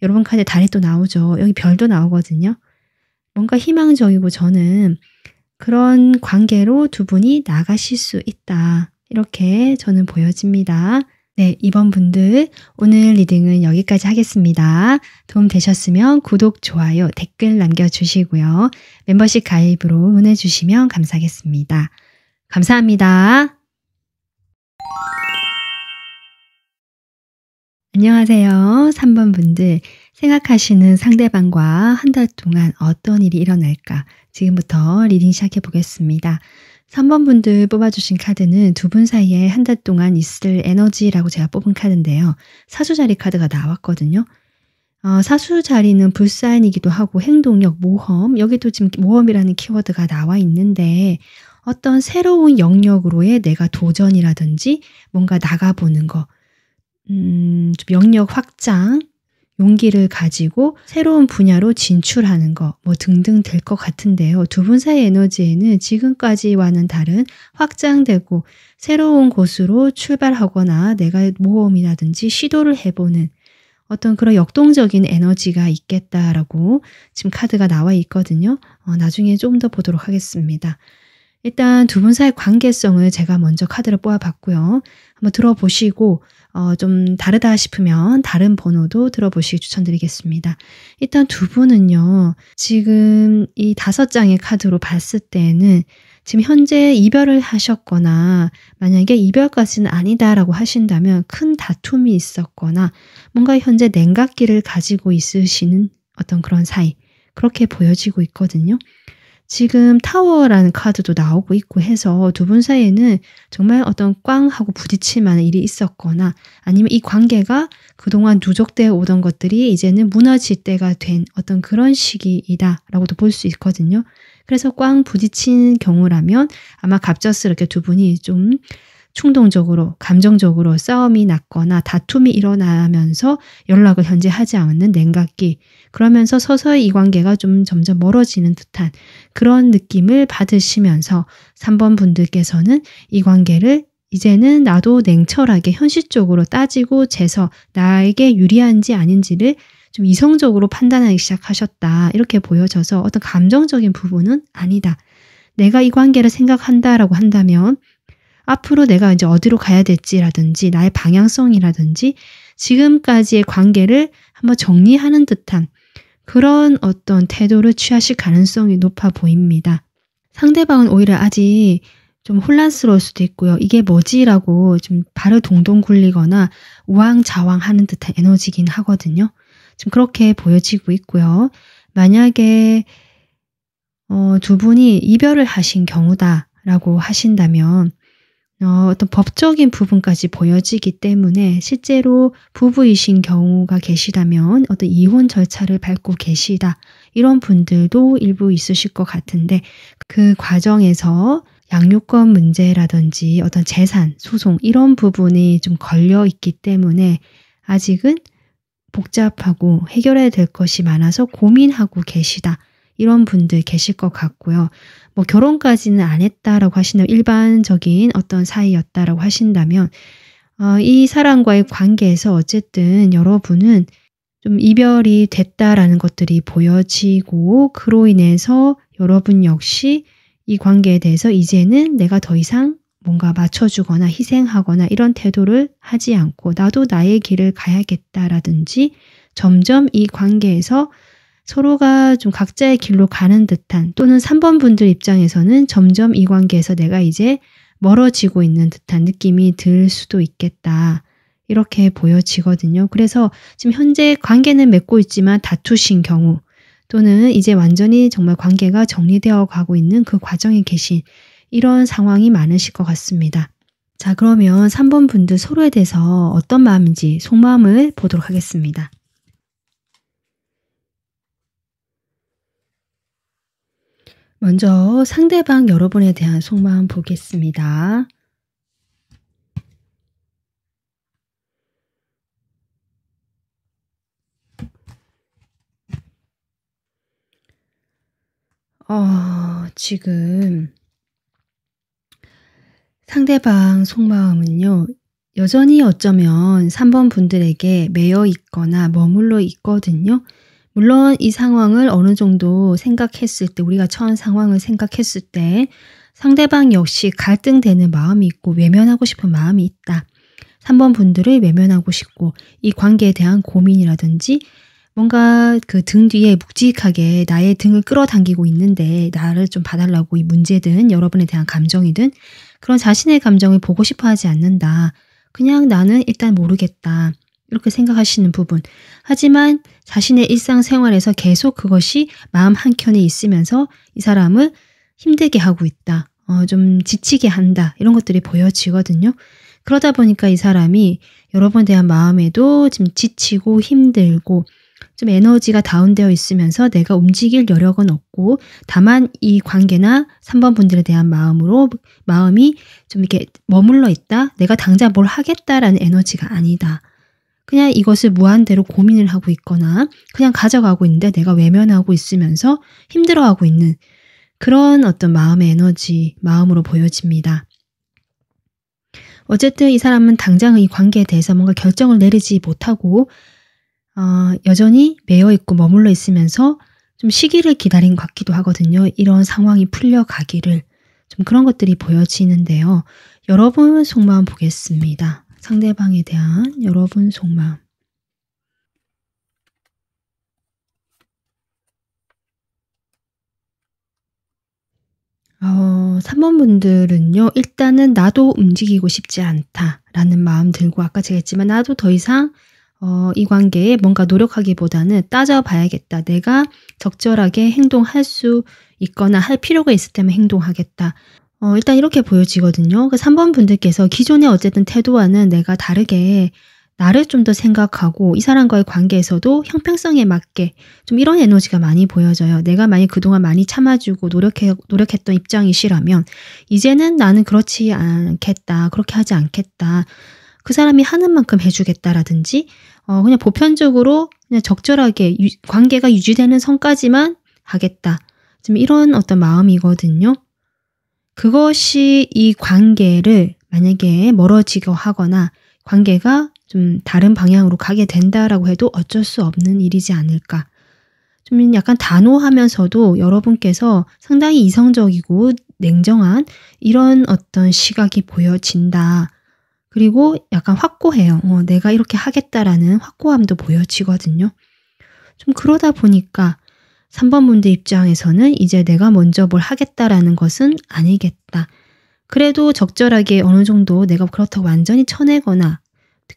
여러분 카드에 달이 또 나오죠. 여기 별도 나오거든요. 뭔가 희망적이고 저는 그런 관계로 두 분이 나가실 수 있다. 이렇게 저는 보여집니다. 네, 2번 분들 오늘 리딩은 여기까지 하겠습니다. 도움 되셨으면 구독, 좋아요, 댓글 남겨주시고요. 멤버십 가입으로 응원해 주시면 감사하겠습니다. 감사합니다. 안녕하세요. 3번 분들 생각하시는 상대방과 한 달 동안 어떤 일이 일어날까? 지금부터 리딩 시작해 보겠습니다. 3번 분들 뽑아주신 카드는 두 분 사이에 한 달 동안 있을 에너지라고 제가 뽑은 카드인데요. 사수자리 카드가 나왔거든요. 사수자리는 불사인이기도 하고 행동력, 모험, 여기도 지금 모험이라는 키워드가 나와 있는데 어떤 새로운 영역으로의 내가 도전이라든지 뭔가 나가보는 거, 좀 영역 확장, 용기를 가지고 새로운 분야로 진출하는 거 뭐 등등 될 것 같은데요. 두 분 사이 에너지에는 지금까지와는 다른 확장되고 새로운 곳으로 출발하거나 내가 모험이라든지 시도를 해보는 어떤 그런 역동적인 에너지가 있겠다라고 지금 카드가 나와 있거든요. 나중에 좀 더 보도록 하겠습니다. 일단 두 분 사이 관계성을 제가 먼저 카드를 뽑아봤고요. 한번 들어보시고 좀 다르다 싶으면 다른 번호도 들어보시기 추천드리겠습니다. 일단 두 분은요. 지금 이 5장의 카드로 봤을 때는 지금 현재 이별을 하셨거나 만약에 이별까지는 아니다라고 하신다면 큰 다툼이 있었거나 뭔가 현재 냉각기를 가지고 있으시는 어떤 그런 사이 그렇게 보여지고 있거든요. 지금 타워라는 카드도 나오고 있고 해서 두 분 사이에는 정말 어떤 꽝 하고 부딪힐 만한 일이 있었거나 아니면 이 관계가 그동안 누적되어 오던 것들이 이제는 무너질 때가 된 어떤 그런 시기이다라고도 볼 수 있거든요. 그래서 꽝 부딪힌 경우라면 아마 갑작스럽게 두 분이 좀 충동적으로 감정적으로 싸움이 났거나 다툼이 일어나면서 연락을 현재 하지 않는 냉각기 그러면서 서서히 이 관계가 좀 점점 멀어지는 듯한 그런 느낌을 받으시면서 3번 분들께서는 이 관계를 이제는 나도 냉철하게 현실적으로 따지고 재서 나에게 유리한지 아닌지를 좀 이성적으로 판단하기 시작하셨다. 이렇게 보여져서 어떤 감정적인 부분은 아니다. 내가 이 관계를 생각한다라고 한다면 앞으로 내가 이제 어디로 가야 될지라든지 나의 방향성이라든지 지금까지의 관계를 한번 정리하는 듯한 그런 어떤 태도를 취하실 가능성이 높아 보입니다. 상대방은 오히려 아직 좀 혼란스러울 수도 있고요. 이게 뭐지라고 좀 발을 동동 굴리거나 우왕좌왕하는 듯한 에너지긴 하거든요. 지금 그렇게 보여지고 있고요. 만약에 두 분이 이별을 하신 경우다라고 하신다면 어떤 법적인 부분까지 보여지기 때문에 실제로 부부이신 경우가 계시다면 어떤 이혼 절차를 밟고 계시다 이런 분들도 일부 있으실 것 같은데 그 과정에서 양육권 문제라든지 어떤 재산, 소송 이런 부분이 좀 걸려 있기 때문에 아직은 복잡하고 해결해야 될 것이 많아서 고민하고 계시다. 이런 분들 계실 것 같고요. 뭐 결혼까지는 안 했다라고 하신다면 일반적인 어떤 사이였다라고 하신다면 이 사람과의 관계에서 어쨌든 여러분은 좀 이별이 됐다라는 것들이 보여지고 그로 인해서 여러분 역시 이 관계에 대해서 이제는 내가 더 이상 뭔가 맞춰주거나 희생하거나 이런 태도를 하지 않고 나도 나의 길을 가야겠다라든지 점점 이 관계에서 서로가 좀 각자의 길로 가는 듯한 또는 3번 분들 입장에서는 점점 이 관계에서 내가 이제 멀어지고 있는 듯한 느낌이 들 수도 있겠다. 이렇게 보여지거든요. 그래서 지금 현재 관계는 맺고 있지만 다투신 경우 또는 이제 완전히 정말 관계가 정리되어 가고 있는 그 과정에 계신 이런 상황이 많으실 것 같습니다. 자, 그러면 3번 분들 서로에 대해서 어떤 마음인지 속마음을 보도록 하겠습니다. 먼저 상대방 여러분에 대한 속마음 보겠습니다. 지금 상대방 속마음은요. 여전히 어쩌면 3번 분들에게 매여 있거나 머물러 있거든요. 물론 이 상황을 어느 정도 생각했을 때 우리가 처한 상황을 생각했을 때 상대방 역시 갈등되는 마음이 있고 외면하고 싶은 마음이 있다. 3번 분들을 외면하고 싶고 이 관계에 대한 고민이라든지 뭔가 그 등 뒤에 묵직하게 나의 등을 끌어당기고 있는데 나를 좀 봐달라고 이 문제든 여러분에 대한 감정이든 그런 자신의 감정을 보고 싶어 하지 않는다. 그냥 나는 일단 모르겠다. 이렇게 생각하시는 부분. 하지만 자신의 일상생활에서 계속 그것이 마음 한켠에 있으면서 이 사람을 힘들게 하고 있다. 좀 지치게 한다. 이런 것들이 보여지거든요. 그러다 보니까 이 사람이 여러분에 대한 마음에도 좀 지치고 힘들고 좀 에너지가 다운되어 있으면서 내가 움직일 여력은 없고 다만 이 관계나 3번 분들에 대한 마음이 좀 이렇게 머물러 있다. 내가 당장 뭘 하겠다라는 에너지가 아니다. 그냥 이것을 무한대로 고민을 하고 있거나 그냥 가져가고 있는데 내가 외면하고 있으면서 힘들어하고 있는 그런 어떤 마음의 에너지, 마음으로 보여집니다. 어쨌든 이 사람은 당장 이 관계에 대해서 뭔가 결정을 내리지 못하고 여전히 매여 있고 머물러 있으면서 좀 시기를 기다린 것 같기도 하거든요. 이런 상황이 풀려가기를. 좀 그런 것들이 보여지는데요. 여러분 속마음 보겠습니다. 상대방에 대한 여러분 속마음. 3번 분들은요. 일단은 '나도 움직이고 싶지 않다.'라는 마음 들고 아까 제가 했지만 '나도 더 이상 이 관계에 뭔가 노력하기보다는 따져봐야겠다. 내가 적절하게 행동할 수 있거나 할 필요가 있을 때만 행동하겠다.' 일단 이렇게 보여지거든요. 그 3번 분들께서 기존의 어쨌든 태도와는 내가 다르게 나를 좀 더 생각하고 이 사람과의 관계에서도 형평성에 맞게 좀 이런 에너지가 많이 보여져요. 내가 만약 그동안 많이 참아주고 노력했던 입장이시라면 이제는 '나는 그렇지 않겠다. 그렇게 하지 않겠다. 그 사람이 하는 만큼 해 주겠다.'라든지 그냥 보편적으로 그냥 적절하게 관계가 유지되는 선까지만 하겠다. 좀 이런 어떤 마음이거든요. 그것이 이 관계를 만약에 멀어지고 하거나 관계가 좀 다른 방향으로 가게 된다라고 해도 어쩔 수 없는 일이지 않을까. 좀 약간 단호하면서도 여러분께서 상당히 이성적이고 냉정한 이런 어떤 시각이 보여진다. 그리고 약간 확고해요. 내가 이렇게 하겠다라는 확고함도 보여지거든요. 좀 그러다 보니까 3번 분들 입장에서는 이제 내가 먼저 뭘 하겠다라는 것은 아니겠다. 그래도 적절하게 어느 정도 내가 그렇다고 완전히 쳐내거나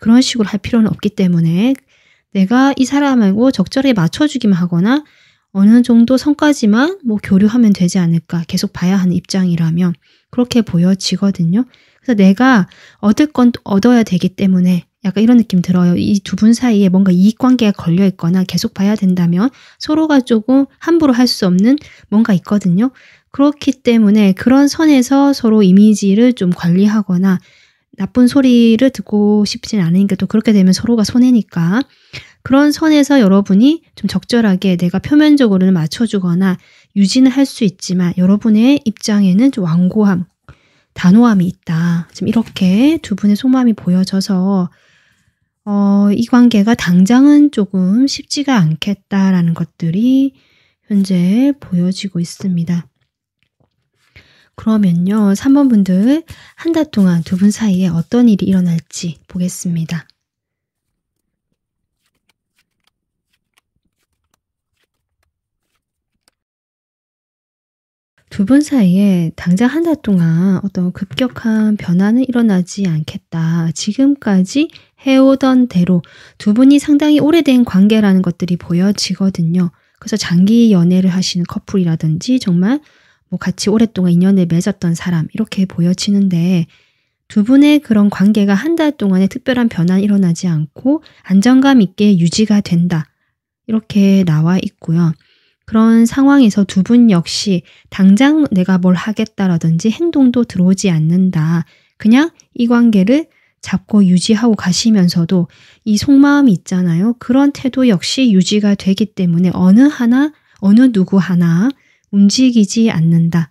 그런 식으로 할 필요는 없기 때문에 내가 이 사람하고 적절하게 맞춰주기만 하거나 어느 정도 선까지만 뭐 교류하면 되지 않을까. 계속 봐야 하는 입장이라면 그렇게 보여지거든요. 그래서 내가 얻을 건 얻어야 되기 때문에 약간 이런 느낌 들어요. 이 두 분 사이에 뭔가 이익관계가 걸려 있거나 계속 봐야 된다면 서로가 조금 함부로 할 수 없는 뭔가 있거든요. 그렇기 때문에 그런 선에서 서로 이미지를 좀 관리하거나 나쁜 소리를 듣고 싶진 않으니까 또 그렇게 되면 서로가 손해니까 그런 선에서 여러분이 좀 적절하게 내가 표면적으로는 맞춰주거나 유지는 할 수 있지만 여러분의 입장에는 좀 완고함, 단호함이 있다. 지금 이렇게 두 분의 속마음이 보여져서 이 관계가 당장은 조금 쉽지가 않겠다라는 것들이 현재 보여지고 있습니다. 그러면요. 3번 분들 한 달 동안 두 분 사이에 어떤 일이 일어날지 보겠습니다. 두 분 사이에 당장 한 달 동안 어떤 급격한 변화는 일어나지 않겠다. 지금까지 해오던 대로 두 분이 상당히 오래된 관계라는 것들이 보여지거든요. 그래서 장기 연애를 하시는 커플이라든지 정말 뭐 같이 오랫동안 인연을 맺었던 사람 이렇게 보여지는데 두 분의 그런 관계가 한 달 동안에 특별한 변화는 일어나지 않고 안정감 있게 유지가 된다. 이렇게 나와 있고요. 그런 상황에서 두 분 역시 당장 내가 뭘 하겠다라든지 행동도 들어오지 않는다. 그냥 이 관계를 잡고 유지하고 가시면서도 이 속마음이 있잖아요. 그런 태도 역시 유지가 되기 때문에 어느 누구 하나 움직이지 않는다.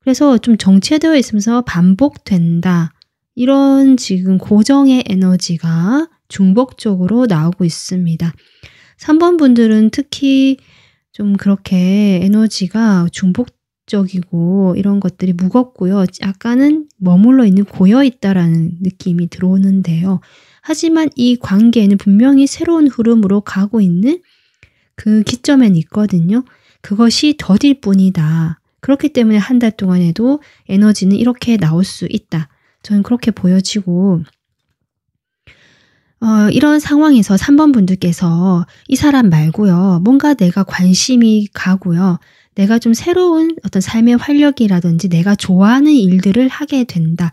그래서 좀 정체되어 있으면서 반복된다. 이런 지금 고정의 에너지가 중복적으로 나오고 있습니다. 3번 분들은 특히 좀 그렇게 에너지가 조직적이고 이런 것들이 무겁고요. 약간은 머물러 있는 고여 있다라는 느낌이 들어오는데요. 하지만 이 관계는 분명히 새로운 흐름으로 가고 있는 그 기점엔 있거든요. 그것이 더딜 뿐이다. 그렇기 때문에 한 달 동안에도 에너지는 이렇게 나올 수 있다. 저는 그렇게 보여지고 이런 상황에서 3번 분들께서 이 사람 말고요. 뭔가 내가 관심이 가고요. 내가 좀 새로운 어떤 삶의 활력이라든지 내가 좋아하는 일들을 하게 된다.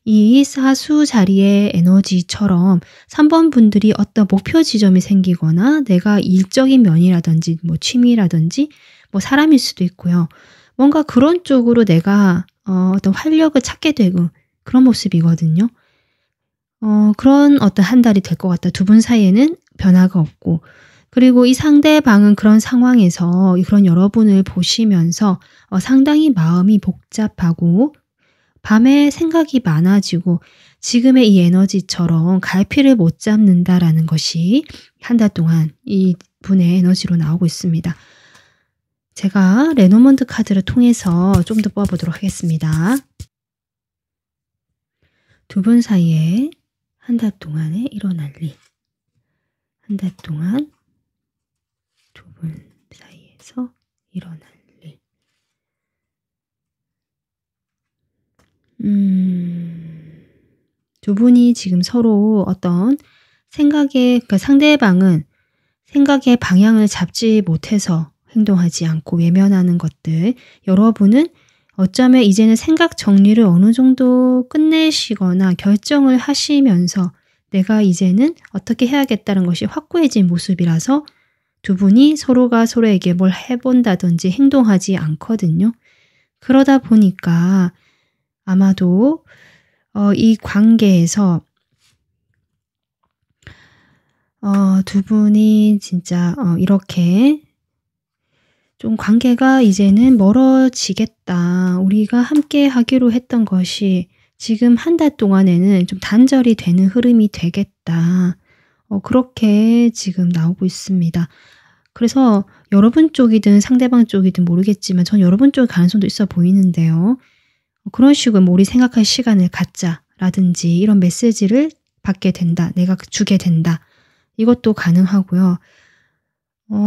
이 사수 자리의 에너지처럼 3번 분들이 어떤 목표 지점이 생기거나 내가 일적인 면이라든지 뭐 취미라든지 뭐 사람일 수도 있고요. 뭔가 그런 쪽으로 내가 어떤 활력을 찾게 되고 그런 모습이거든요. 그런 어떤 한 달이 될 것 같다. 두 분 사이에는 변화가 없고 그리고 이 상대방은 그런 상황에서 그런 여러분을 보시면서 상당히 마음이 복잡하고 밤에 생각이 많아지고 지금의 이 에너지처럼 갈피를 못 잡는다라는 것이 한 달 동안 이 분의 에너지로 나오고 있습니다. 제가 레노먼드 카드를 통해서 좀 더 뽑아보도록 하겠습니다. 두 분 사이에 한 달 동안에 일어날 일. 한 달 동안 두 분 사이에서 일어날 일. 두 분이 지금 서로 어떤 그러니까 상대방은 생각의 방향을 잡지 못해서 행동하지 않고 외면하는 것들. 여러분은 어쩌면 이제는 생각 정리를 어느 정도 끝내시거나 결정을 하시면서 내가 이제는 어떻게 해야겠다는 것이 확고해진 모습이라서 두 분이 서로가 서로에게 뭘 해본다든지 행동하지 않거든요. 그러다 보니까 아마도 이 관계에서 두 분이 진짜 이렇게 좀 관계가 이제는 멀어지겠다. 우리가 함께 하기로 했던 것이 지금 한 달 동안에는 좀 단절이 되는 흐름이 되겠다. 그렇게 지금 나오고 있습니다. 그래서 여러분 쪽이든 상대방 쪽이든 모르겠지만 전 여러분 쪽의 가능성도 있어 보이는데요. 그런 식으로 뭐 우리 생각할 시간을 갖자라든지 이런 메시지를 받게 된다. 내가 주게 된다. 이것도 가능하고요.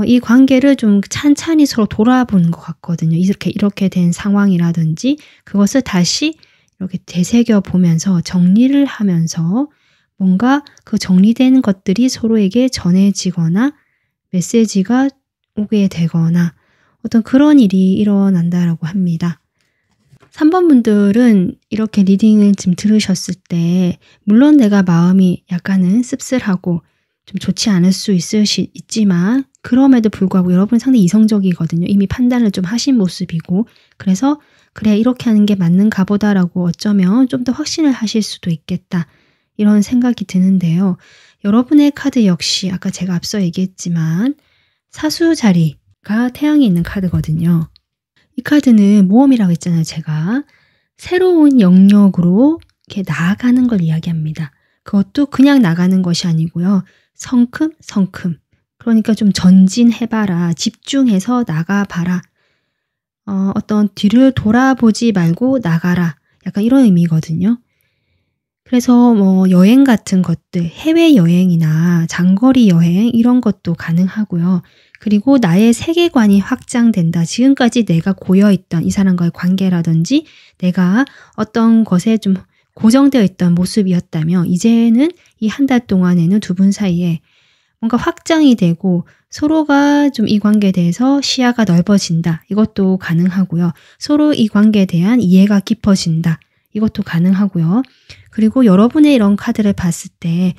이 관계를 좀 찬찬히 서로 돌아보는 것 같거든요. 이렇게 된 상황이라든지 그것을 다시 이렇게 되새겨 보면서 정리를 하면서 뭔가 그 정리된 것들이 서로에게 전해지거나 메시지가 오게 되거나 어떤 그런 일이 일어난다라고 합니다. 3번 분들은 이렇게 리딩을 지금 들으셨을 때 물론 내가 마음이 약간은 씁쓸하고 좀 좋지 않을 수 있지만 그럼에도 불구하고 여러분 상당히 이성적이거든요. 이미 판단을 좀 하신 모습이고 그래서 그래 이렇게 하는 게 맞는가 보다라고 어쩌면 좀 더 확신을 하실 수도 있겠다. 이런 생각이 드는데요. 여러분의 카드 역시 아까 제가 앞서 얘기했지만 사수 자리가 태양이 있는 카드거든요. 이 카드는 모험이라고 했잖아요. 제가 새로운 영역으로 이렇게 나아가는 걸 이야기합니다. 그것도 그냥 나가는 것이 아니고요. 성큼 그러니까 좀 전진해봐라. 집중해서 나가봐라. 어떤 뒤를 돌아보지 말고 나가라. 약간 이런 의미거든요. 그래서 뭐 여행 같은 것들, 해외여행이나 장거리 여행 이런 것도 가능하고요. 그리고 나의 세계관이 확장된다. 지금까지 내가 고여있던 이 사람과의 관계라든지 내가 어떤 것에 좀 고정되어 있던 모습이었다면 이제는 이 한 달 동안에는 두 분 사이에 뭔가 확장이 되고 서로가 좀 이 관계에 대해서 시야가 넓어진다. 이것도 가능하고요. 서로 이 관계에 대한 이해가 깊어진다. 이것도 가능하고요. 그리고 여러분의 이런 카드를 봤을 때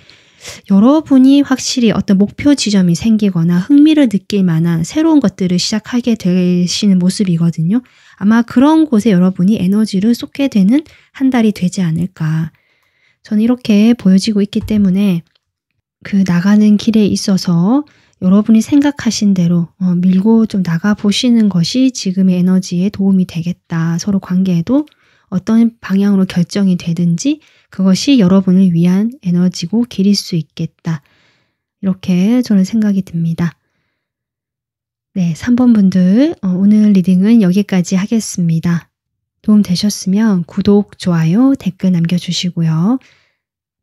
여러분이 확실히 어떤 목표 지점이 생기거나 흥미를 느낄 만한 새로운 것들을 시작하게 되시는 모습이거든요. 아마 그런 곳에 여러분이 에너지를 쏟게 되는 한 달이 되지 않을까. 저는 이렇게 보여지고 있기 때문에 그 나가는 길에 있어서 여러분이 생각하신 대로 밀고 좀 나가보시는 것이 지금의 에너지에 도움이 되겠다. 서로 관계에도 어떤 방향으로 결정이 되든지 그것이 여러분을 위한 에너지고 길일 수 있겠다. 이렇게 저는 생각이 듭니다. 네, 3번 분들 오늘 리딩은 여기까지 하겠습니다. 도움 되셨으면 구독, 좋아요, 댓글 남겨주시고요.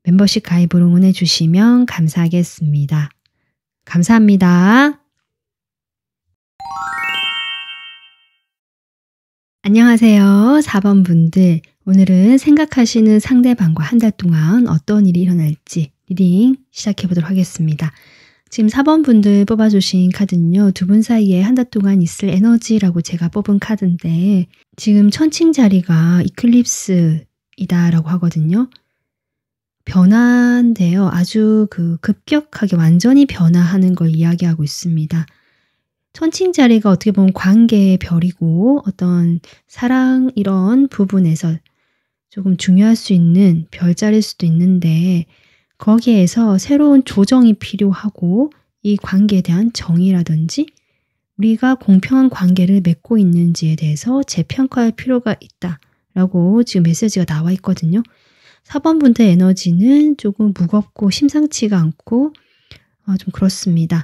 멤버십 가입으로 응원해 주시면 감사하겠습니다. 감사합니다. 안녕하세요. 4번 분들. 오늘은 생각하시는 상대방과 한 달 동안 어떤 일이 일어날지 리딩 시작해 보도록 하겠습니다. 지금 4번 분들 뽑아주신 카드는요. 두 분 사이에 한 달 동안 있을 에너지라고 제가 뽑은 카드인데 지금 천칭 자리가 이클립스이다라고 하거든요. 변화인데요. 아주 급격하게 완전히 변화하는 걸 이야기하고 있습니다. 천칭 자리가 어떻게 보면 관계의 별이고 어떤 사랑 이런 부분에서 조금 중요할 수 있는 별자리일 수도 있는데 거기에서 새로운 조정이 필요하고 이 관계에 대한 정의라든지 우리가 공평한 관계를 맺고 있는지에 대해서 재평가할 필요가 있다라고 지금 메시지가 나와 있거든요. 4번 분의 에너지는 조금 무겁고 심상치가 않고 좀 그렇습니다.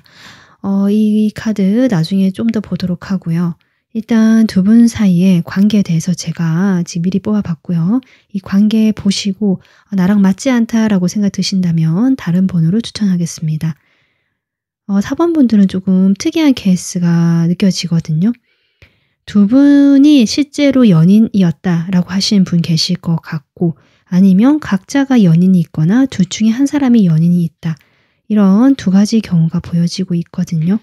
이 카드 나중에 좀 더 보도록 하고요. 일단 두 분 사이의 관계에 대해서 제가 지금 미리 뽑아봤고요. 이 관계 보시고 나랑 맞지 않다라고 생각 드신다면 다른 번호를 추천하겠습니다. 4번 분들은 조금 특이한 케이스가 느껴지거든요. 두 분이 실제로 연인이었다라고 하시는 분 계실 것 같고 아니면 각자가 연인이 있거나 둘 중에 한 사람이 연인이 있다. 이런 두 가지 경우가 보여지고 있거든요.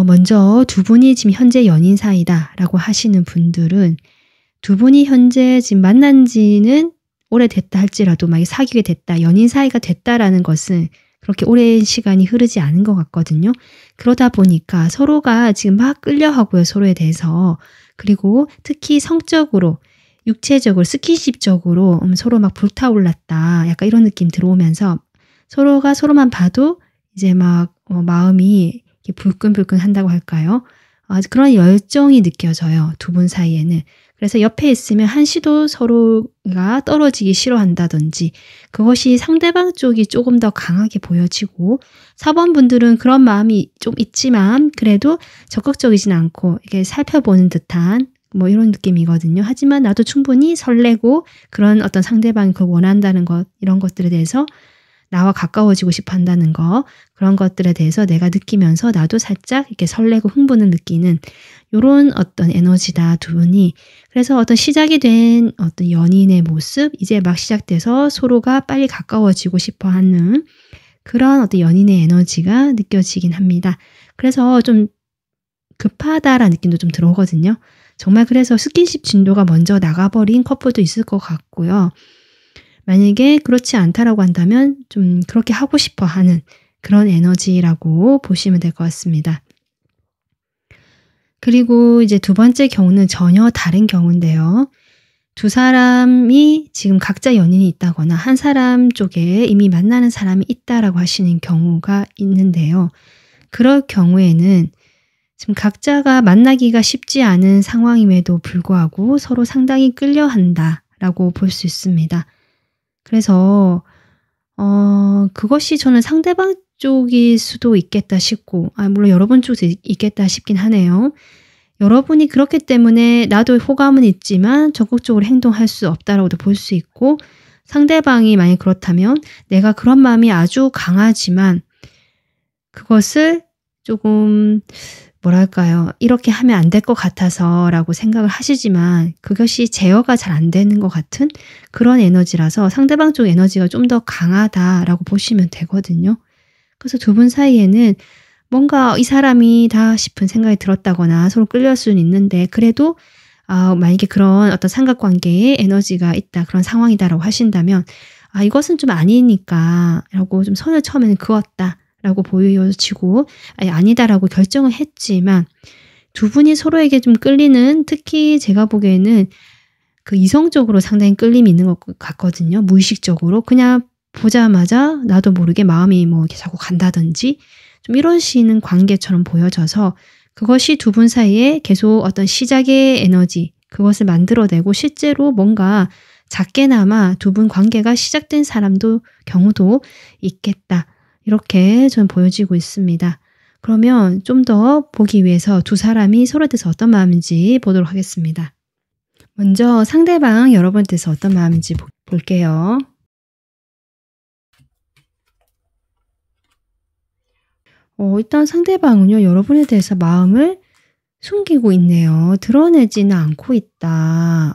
먼저 두 분이 지금 현재 연인 사이다라고 하시는 분들은 두 분이 현재 지금 만난 지는 오래됐다 할지라도 만약에 사귀게 됐다, 연인 사이가 됐다라는 것은 그렇게 오랜 시간이 흐르지 않은 것 같거든요. 그러다 보니까 서로가 지금 막 끌려하고요, 서로에 대해서. 그리고 특히 성적으로, 육체적으로, 스킨십적으로 서로 막 불타올랐다. 약간 이런 느낌 들어오면서 서로가 서로만 봐도 이제 막 마음이 이렇게 불끈불끈 한다고 할까요? 그런 열정이 느껴져요. 두 분 사이에는. 그래서 옆에 있으면 한시도 서로가 떨어지기 싫어한다든지 그것이 상대방 쪽이 조금 더 강하게 보여지고 4번 분들은 그런 마음이 좀 있지만 그래도 적극적이진 않고 이렇게 살펴보는 듯한 뭐 이런 느낌이거든요. 하지만 나도 충분히 설레고 그런 어떤 상대방이 그걸 원한다는 것 이런 것들에 대해서 나와 가까워지고 싶어 한다는 거 그런 것들에 대해서 내가 느끼면서 나도 살짝 이렇게 설레고 흥분을 느끼는 이런 어떤 에너지다 두 분이. 그래서 어떤 시작이 된 어떤 연인의 모습 이제 막 시작돼서 서로가 빨리 가까워지고 싶어 하는 그런 어떤 연인의 에너지가 느껴지긴 합니다. 그래서 좀 급하다라는 느낌도 좀 들어오거든요. 정말 그래서 스킨십 진도가 먼저 나가버린 커플도 있을 것 같고요. 만약에 그렇지 않다라고 한다면 좀 그렇게 하고 싶어 하는 그런 에너지라고 보시면 될 것 같습니다. 그리고 이제 두 번째 경우는 전혀 다른 경우인데요. 두 사람이 지금 각자 연인이 있다거나 한 사람 쪽에 이미 만나는 사람이 있다라고 하시는 경우가 있는데요. 그럴 경우에는 지금 각자가 만나기가 쉽지 않은 상황임에도 불구하고 서로 상당히 끌려한다라고 볼 수 있습니다. 그래서 그것이 저는 상대방 쪽일 수도 있겠다 싶고 물론 여러분 쪽도 있겠다 싶긴 하네요. 여러분이 그렇기 때문에 나도 호감은 있지만 적극적으로 행동할 수 없다라고도 볼 수 있고 상대방이 만약 그렇다면 내가 그런 마음이 아주 강하지만 그것을 조금 뭐랄까요. 이렇게 하면 안 될 것 같아서 라고 생각을 하시지만 그것이 제어가 잘 안 되는 것 같은 그런 에너지라서 상대방 쪽 에너지가 좀 더 강하다라고 보시면 되거든요. 그래서 두 분 사이에는 뭔가 이 사람이다 싶은 생각이 들었다거나 서로 끌릴 수는 있는데 그래도 만약에 그런 어떤 삼각관계에 에너지가 있다 그런 상황이다라고 하신다면 이것은 좀 아니니까 라고 좀 선을 처음에는 그었다 라고 보여지고 아니다라고 결정을 했지만 두 분이 서로에게 좀 끌리는 특히 제가 보기에는 그 이성적으로 상당히 끌림이 있는 것 같거든요. 무의식적으로 그냥 보자마자 나도 모르게 마음이 뭐 이렇게 자꾸 간다든지 좀 이러시는 관계처럼 보여져서 그것이 두 분 사이에 계속 어떤 시작의 에너지 그것을 만들어내고 실제로 뭔가 작게나마 두 분 관계가 시작된 경우도 있겠다. 이렇게 저는 보여지고 있습니다. 그러면 좀 더 보기 위해서 두 사람이 서로에 대해서 어떤 마음인지 보도록 하겠습니다. 먼저 상대방 여러분에 대해서 어떤 마음인지 볼게요. 일단 상대방은요, 여러분에 대해서 마음을 숨기고 있네요. 드러내지는 않고 있다.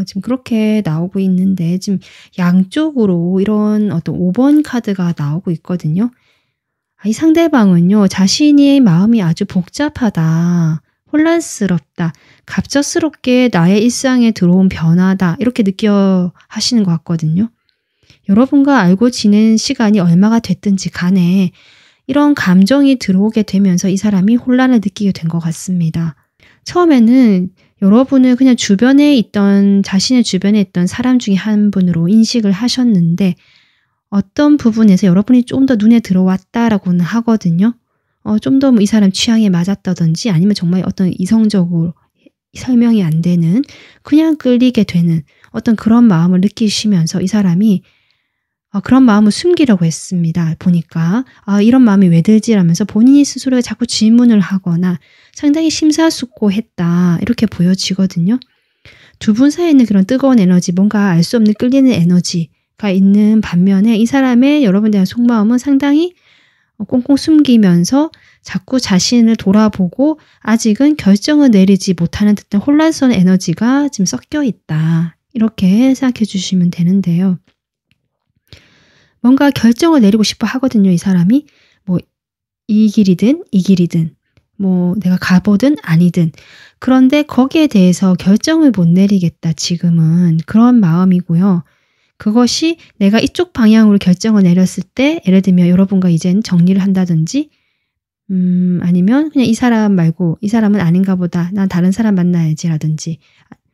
지금 그렇게 나오고 있는데, 지금 양쪽으로 이런 어떤 5번 카드가 나오고 있거든요. 이 상대방은요, 자신의 마음이 아주 복잡하다, 혼란스럽다, 갑작스럽게 나의 일상에 들어온 변화다, 이렇게 느껴 하시는 것 같거든요. 여러분과 알고 지낸 시간이 얼마가 됐든지 간에 이런 감정이 들어오게 되면서 이 사람이 혼란을 느끼게 된 것 같습니다. 처음에는 여러분을 그냥 자신의 주변에 있던 사람 중에 한 분으로 인식을 하셨는데, 어떤 부분에서 여러분이 좀 더 눈에 들어왔다라고는 하거든요. 좀 더 이 사람 취향에 맞았다든지, 아니면 정말 어떤 이성적으로 설명이 안 되는, 그냥 끌리게 되는 어떤 그런 마음을 느끼시면서 이 사람이 그런 마음을 숨기려고 했습니다. 보니까 이런 마음이 왜 들지? 라면서 본인이 스스로가 자꾸 질문을 하거나 상당히 심사숙고했다, 이렇게 보여지거든요. 두 분 사이에는 그런 뜨거운 에너지, 뭔가 알 수 없는 끌리는 에너지가 있는 반면에 이 사람의 여러분에 대한 속마음은 상당히 꽁꽁 숨기면서 자꾸 자신을 돌아보고 아직은 결정을 내리지 못하는 듯한 혼란스러운 에너지가 지금 섞여 있다, 이렇게 생각해 주시면 되는데요. 뭔가 결정을 내리고 싶어 하거든요, 이 사람이. 뭐 이 길이든 이 길이든, 뭐 내가 가보든 아니든. 그런데 거기에 대해서 결정을 못 내리겠다, 지금은. 그런 마음이고요. 그것이 내가 이쪽 방향으로 결정을 내렸을 때, 예를 들면 여러분과 이젠 정리를 한다든지, 아니면 그냥 이 사람 말고 이 사람은 아닌가 보다, 난 다른 사람 만나야지라든지,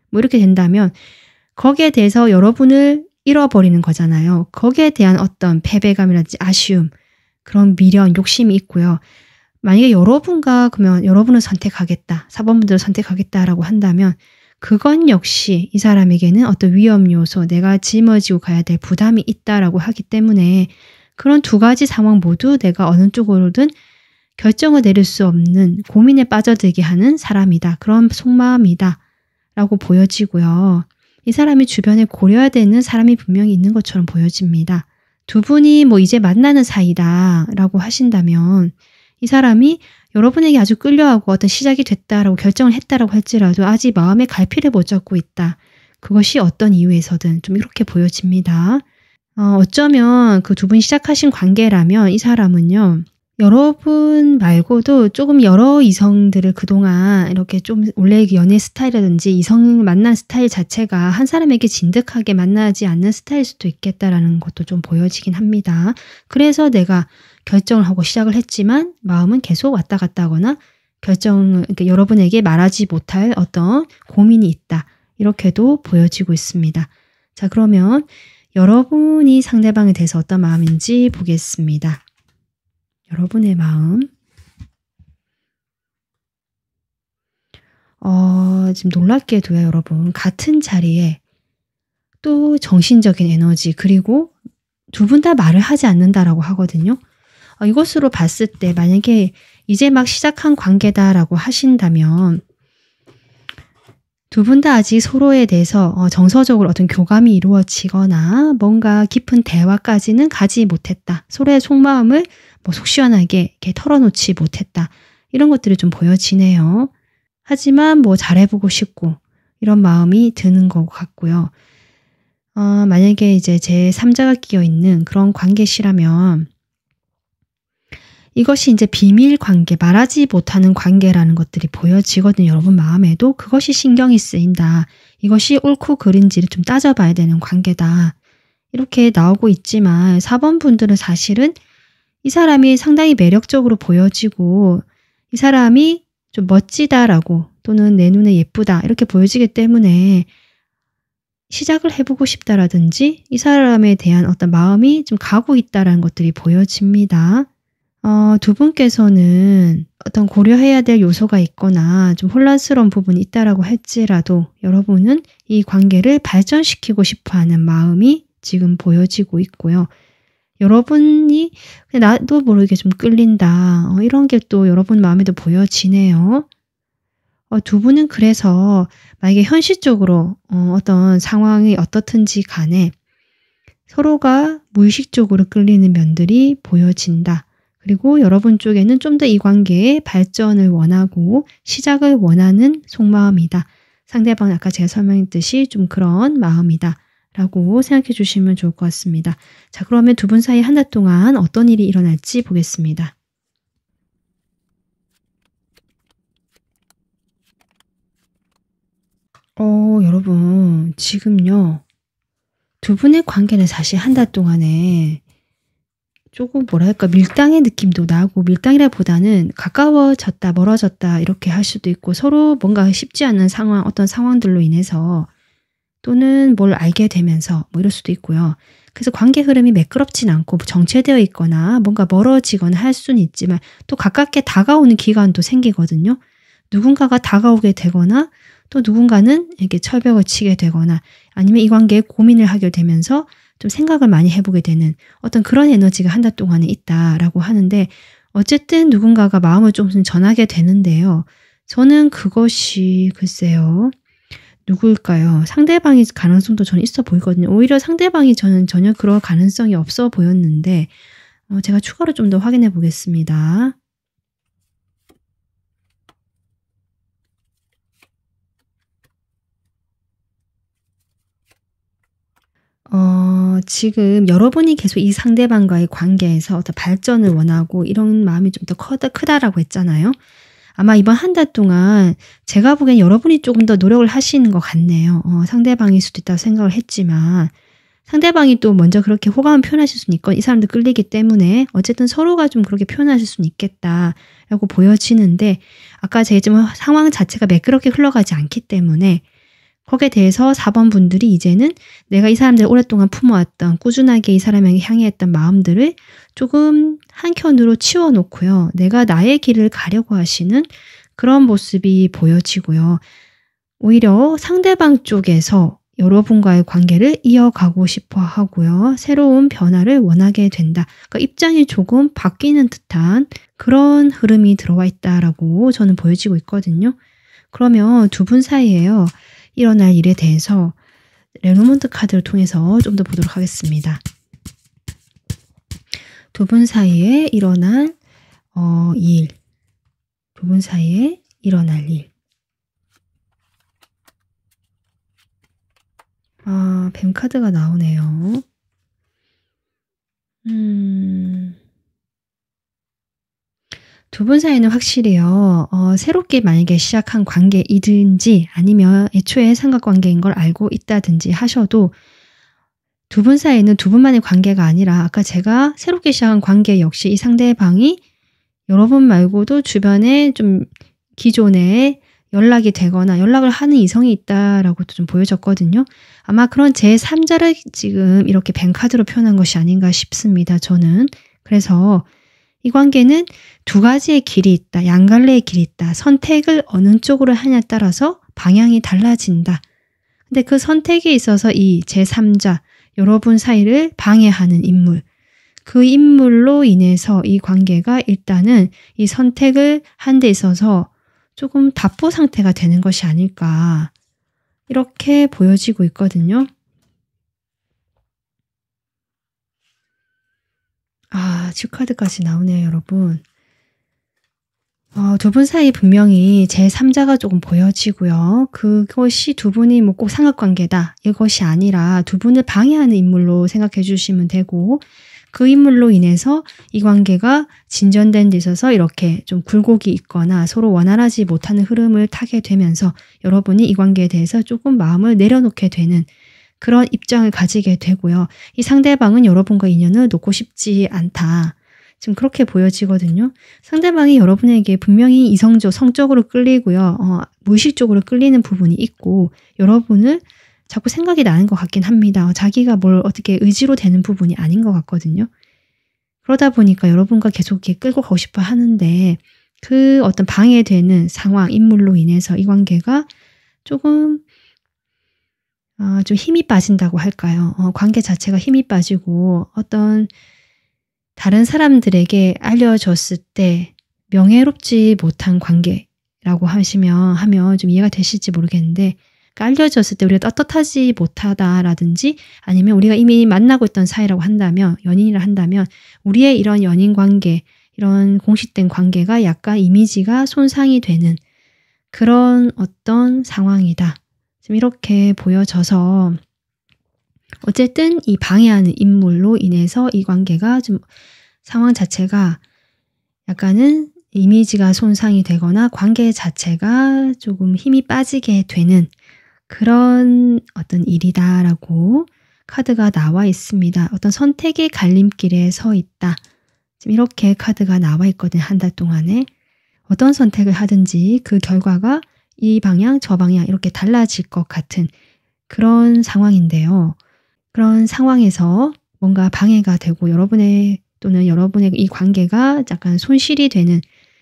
뭐 이렇게 된다면 거기에 대해서 여러분을 잃어버리는 거잖아요. 거기에 대한 어떤 패배감이라든지 아쉬움, 그런 미련, 욕심이 있고요. 만약에 그러면 여러분을 선택하겠다, 4번분들을 선택하겠다라고 한다면 그건 역시 이 사람에게는 어떤 위험 요소, 내가 짊어지고 가야 될 부담이 있다라고 하기 때문에 그런 두 가지 상황 모두 내가 어느 쪽으로든 결정을 내릴 수 없는 고민에 빠져들게 하는 사람이다, 그런 속마음이다 라고 보여지고요. 이 사람이 주변에 고려해야 되는 사람이 분명히 있는 것처럼 보여집니다. 두 분이 뭐 이제 만나는 사이다 라고 하신다면 이 사람이 여러분에게 아주 끌려하고 어떤 시작이 됐다라고 결정을 했다라고 할지라도 아직 마음의 갈피를 못 잡고 있다. 그것이 어떤 이유에서든 좀 이렇게 보여집니다. 어쩌면 그 두 분이 시작하신 관계라면 이 사람은요, 여러분 말고도 조금 여러 이성들을 그동안 이렇게 좀 원래 연애 스타일이라든지 이성을 만난 스타일 자체가 한 사람에게 진득하게 만나지 않는 스타일일 수도 있겠다라는 것도 좀 보여지긴 합니다. 그래서 내가 결정을 하고 시작을 했지만 마음은 계속 왔다 갔다 하거나 그러니까 여러분에게 말하지 못할 어떤 고민이 있다, 이렇게도 보여지고 있습니다. 자, 그러면 여러분이 상대방에 대해서 어떤 마음인지 보겠습니다. 여러분의 마음. 지금 놀랍게도요, 여러분. 같은 자리에 또 정신적인 에너지, 그리고 두 분 다 말을 하지 않는다라고 하거든요. 이것으로 봤을 때 만약에 이제 막 시작한 관계다라고 하신다면 두 분 다 아직 서로에 대해서 정서적으로 어떤 교감이 이루어지거나 뭔가 깊은 대화까지는 가지 못했다. 서로의 속마음을 속 시원하게 이렇게 털어놓지 못했다. 이런 것들이 좀 보여지네요. 하지만 잘해보고 싶고 이런 마음이 드는 것 같고요. 만약에 이제 제 3자가 끼어 있는 그런 관계시라면 이것이 이제 비밀 관계, 말하지 못하는 관계라는 것들이 보여지거든요. 여러분 마음에도 그것이 신경이 쓰인다. 이것이 옳고 그른지를 좀 따져봐야 되는 관계다. 이렇게 나오고 있지만 4번 분들은 사실은 이 사람이 상당히 매력적으로 보여지고 이 사람이 좀 멋지다라고 또는 내 눈에 예쁘다 이렇게 보여지기 때문에 시작을 해보고 싶다라든지 이 사람에 대한 어떤 마음이 좀 가고 있다라는 것들이 보여집니다. 두 분께서는 어떤 고려해야 될 요소가 있거나 좀 혼란스러운 부분이 있다라고 할지라도 여러분은 이 관계를 발전시키고 싶어하는 마음이 지금 보여지고 있고요. 여러분이 그냥 나도 모르게 좀 끌린다. 이런 게 또 여러분 마음에도 보여지네요. 두 분은 그래서 만약에 현실적으로 어떤 상황이 어떻든지 간에 서로가 무의식적으로 끌리는 면들이 보여진다. 그리고 여러분 쪽에는 좀 더 이 관계의 발전을 원하고 시작을 원하는 속마음이다. 상대방은 아까 제가 설명했듯이 좀 그런 마음이다. 라고 생각해 주시면 좋을 것 같습니다. 자, 그러면 두 분 사이 한 달 동안 어떤 일이 일어날지 보겠습니다. 여러분, 지금요, 두 분의 관계는 사실 한 달 동안에 조금 뭐랄까 밀당의 느낌도 나고 밀당이라보다는 가까워졌다 멀어졌다 이렇게 할 수도 있고 서로 뭔가 쉽지 않은 상황 어떤 상황들로 인해서 또는 뭘 알게 되면서 뭐 이럴 수도 있고요. 그래서 관계 흐름이 매끄럽진 않고 정체되어 있거나 뭔가 멀어지거나 할 수는 있지만 또 가깝게 다가오는 기간도 생기거든요. 누군가가 다가오게 되거나 또 누군가는 이렇게 철벽을 치게 되거나 아니면 이 관계에 고민을 하게 되면서 좀 생각을 많이 해보게 되는 어떤 그런 에너지가 한 달 동안에 있다라고 하는데 어쨌든 누군가가 마음을 조금 전하게 되는데요. 저는 그것이 글쎄요. 누구일까요? 상대방일 가능성도 저는 있어 보이거든요. 오히려 상대방이 저는 전혀 그럴 가능성이 없어 보였는데 제가 추가로 좀 더 확인해 보겠습니다. 지금 여러분이 계속 이 상대방과의 관계에서 어떤 발전을 원하고 이런 마음이 좀 더 크다라고 했잖아요. 아마 이번 한 달 동안 제가 보기엔 여러분이 조금 더 노력을 하시는 것 같네요. 상대방일 수도 있다고 생각을 했지만 상대방이 또 먼저 그렇게 호감을 표현하실 수는 있고 이 사람도 끌리기 때문에 어쨌든 서로가 좀 그렇게 표현하실 수는 있겠다라고 보여지는데 아까 제가 좀 상황 자체가 매끄럽게 흘러가지 않기 때문에 거기에 대해서 4번 분들이 이제는 내가 이 사람들 오랫동안 품어왔던 꾸준하게 이 사람에게 향해했던 마음들을 조금 한켠으로 치워놓고요. 내가 나의 길을 가려고 하시는 그런 모습이 보여지고요. 오히려 상대방 쪽에서 여러분과의 관계를 이어가고 싶어 하고요. 새로운 변화를 원하게 된다. 그러니까 입장이 조금 바뀌는 듯한 그런 흐름이 들어와 있다라고 저는 보여지고 있거든요. 그러면 두 분 사이에요. 일어날 일에 대해서 레노먼트 카드를 통해서 좀 더 보도록 하겠습니다. 두 분 사이에 일어날 일. 두 분 사이에 일어날 일. 뱀 카드가 나오네요. 두 분 사이는 확실히요. 새롭게 만약에 시작한 관계이든지 아니면 애초에 삼각관계인 걸 알고 있다든지 하셔도 두 분 사이는 두 분만의 관계가 아니라 아까 제가 새롭게 시작한 관계 역시 이 상대방이 여러분 말고도 주변에 좀 기존에 연락이 되거나 연락을 하는 이성이 있다라고도 좀 보여졌거든요. 아마 그런 제3자를 지금 이렇게 뱀 카드로 표현한 것이 아닌가 싶습니다. 저는. 그래서 이 관계는 두 가지의 길이 있다. 양갈래의 길이 있다. 선택을 어느 쪽으로 하냐에 따라서 방향이 달라진다. 근데 그 선택에 있어서 이 제3자, 여러분 사이를 방해하는 인물, 그 인물로 인해서 이 관계가 일단은 이 선택을 한 데 있어서 조금 답보 상태가 되는 것이 아닐까 이렇게 보여지고 있거든요. 쥐카드까지 나오네요, 여러분. 두 분 사이 분명히 제3자가 조금 보여지고요. 그것이 두 분이 뭐 꼭 삼각관계다 이것이 아니라 두 분을 방해하는 인물로 생각해 주시면 되고 그 인물로 인해서 이 관계가 진전된 데 있어서 이렇게 좀 굴곡이 있거나 서로 원활하지 못하는 흐름을 타게 되면서 여러분이 이 관계에 대해서 조금 마음을 내려놓게 되는 그런 입장을 가지게 되고요. 이 상대방은 여러분과 인연을 놓고 싶지 않다. 지금 그렇게 보여지거든요. 상대방이 여러분에게 분명히 성적으로 끌리고요. 무의식적으로 끌리는 부분이 있고 여러분을 자꾸 생각이 나는 것 같긴 합니다. 자기가 뭘 어떻게 의지로 되는 부분이 아닌 것 같거든요. 그러다 보니까 여러분과 계속 이렇게 끌고 가고 싶어 하는데 그 어떤 방해되는 상황, 인물로 인해서 이 관계가 조금 좀 힘이 빠진다고 할까요? 관계 자체가 힘이 빠지고 어떤 다른 사람들에게 알려졌을 때 명예롭지 못한 관계라고 하면 좀 이해가 되실지 모르겠는데, 그러니까 알려졌을 때 우리가 떳떳하지 못하다라든지 아니면 우리가 이미 만나고 있던 사이라고 한다면, 연인이라 한다면 우리의 이런 연인 관계, 이런 공식된 관계가 약간 이미지가 손상이 되는 그런 어떤 상황이다. 지금 이렇게 보여져서 어쨌든 이 방해하는 인물로 인해서 이 관계가 좀 상황 자체가 약간은 이미지가 손상이 되거나 관계 자체가 조금 힘이 빠지게 되는 그런 어떤 일이다라고 카드가 나와 있습니다. 어떤 선택의 갈림길에 서 있다. 지금 이렇게 카드가 나와 있거든요. 한 달 동안에. 어떤 선택을 하든지 그 결과가 이 방향, 저 방향 이렇게 달라질 것 같은 그런 상황인데요. 그런 상황에서 뭔가 방해가 되고 여러분의 이 관계가 약간 손실이 되는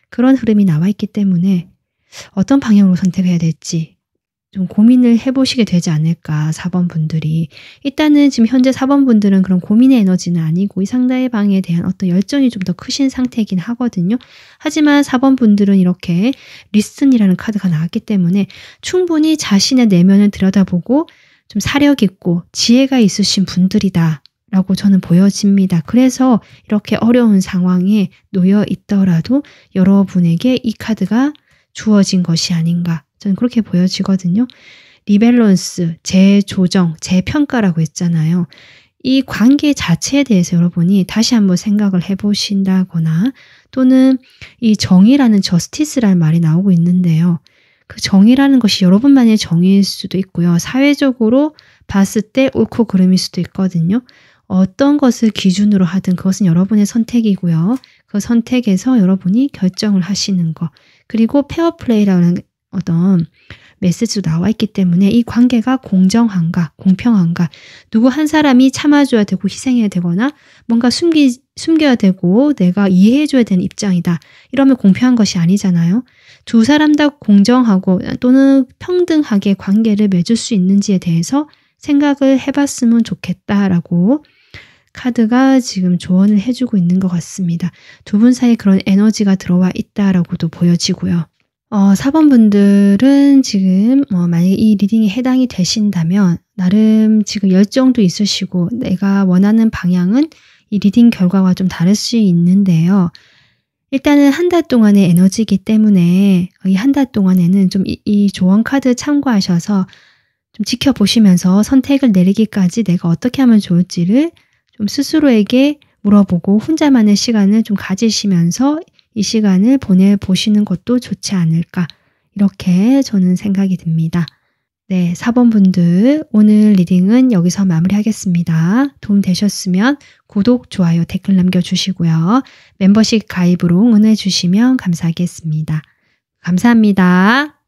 그런 흐름이 나와 있기 때문에 어떤 방향으로 선택해야 될지 좀 고민을 해보시게 되지 않을까, 4번 분들이. 일단은 지금 현재 4번 분들은 그런 고민의 에너지는 아니고 이 상대방에 대한 어떤 열정이 좀 더 크신 상태이긴 하거든요. 하지만 4번 분들은 이렇게 리슨이라는 카드가 나왔기 때문에 충분히 자신의 내면을 들여다보고 좀 사력 있고 지혜가 있으신 분들이다 라고 저는 보여집니다. 그래서 이렇게 어려운 상황에 놓여 있더라도 여러분에게 이 카드가 주어진 것이 아닌가, 저는 그렇게 보여지거든요. 리밸런스, 재조정, 재평가라고 했잖아요. 이 관계 자체에 대해서 여러분이 다시 한번 생각을 해보신다거나 또는 이 정의라는 저스티스라는 말이 나오고 있는데요. 그 정의라는 것이 여러분만의 정의일 수도 있고요. 사회적으로 봤을 때 옳고 그름일 수도 있거든요. 어떤 것을 기준으로 하든 그것은 여러분의 선택이고요. 그 선택에서 여러분이 결정을 하시는 것. 그리고 페어플레이라는 어떤 메시지도 나와 있기 때문에 이 관계가 공정한가, 공평한가, 누구 한 사람이 참아줘야 되고 희생해야 되거나 뭔가 숨겨야 되고 내가 이해해줘야 되는 입장이다. 이러면 공평한 것이 아니잖아요. 두 사람 다 공정하고 또는 평등하게 관계를 맺을 수 있는지에 대해서 생각을 해봤으면 좋겠다라고 카드가 지금 조언을 해주고 있는 것 같습니다. 두 분 사이에 그런 에너지가 들어와 있다라고도 보여지고요. 4번 분들은 지금 만약에 이 리딩에 해당이 되신다면 나름 지금 열정도 있으시고 내가 원하는 방향은 이 리딩 결과와 좀 다를 수 있는데요. 일단은 한 달 동안의 에너지이기 때문에 이 한 달 동안에는 좀 이 조언 카드 참고하셔서 좀 지켜보시면서 선택을 내리기까지 내가 어떻게 하면 좋을지를 좀 스스로에게 물어보고 혼자만의 시간을 좀 가지시면서 이 시간을 보내보시는 것도 좋지 않을까, 이렇게 저는 생각이 듭니다. 네, 4번 분들 오늘 리딩은 여기서 마무리하겠습니다. 도움 되셨으면 구독, 좋아요, 댓글 남겨주시고요. 멤버십 가입으로 응원해 주시면 감사하겠습니다. 감사합니다.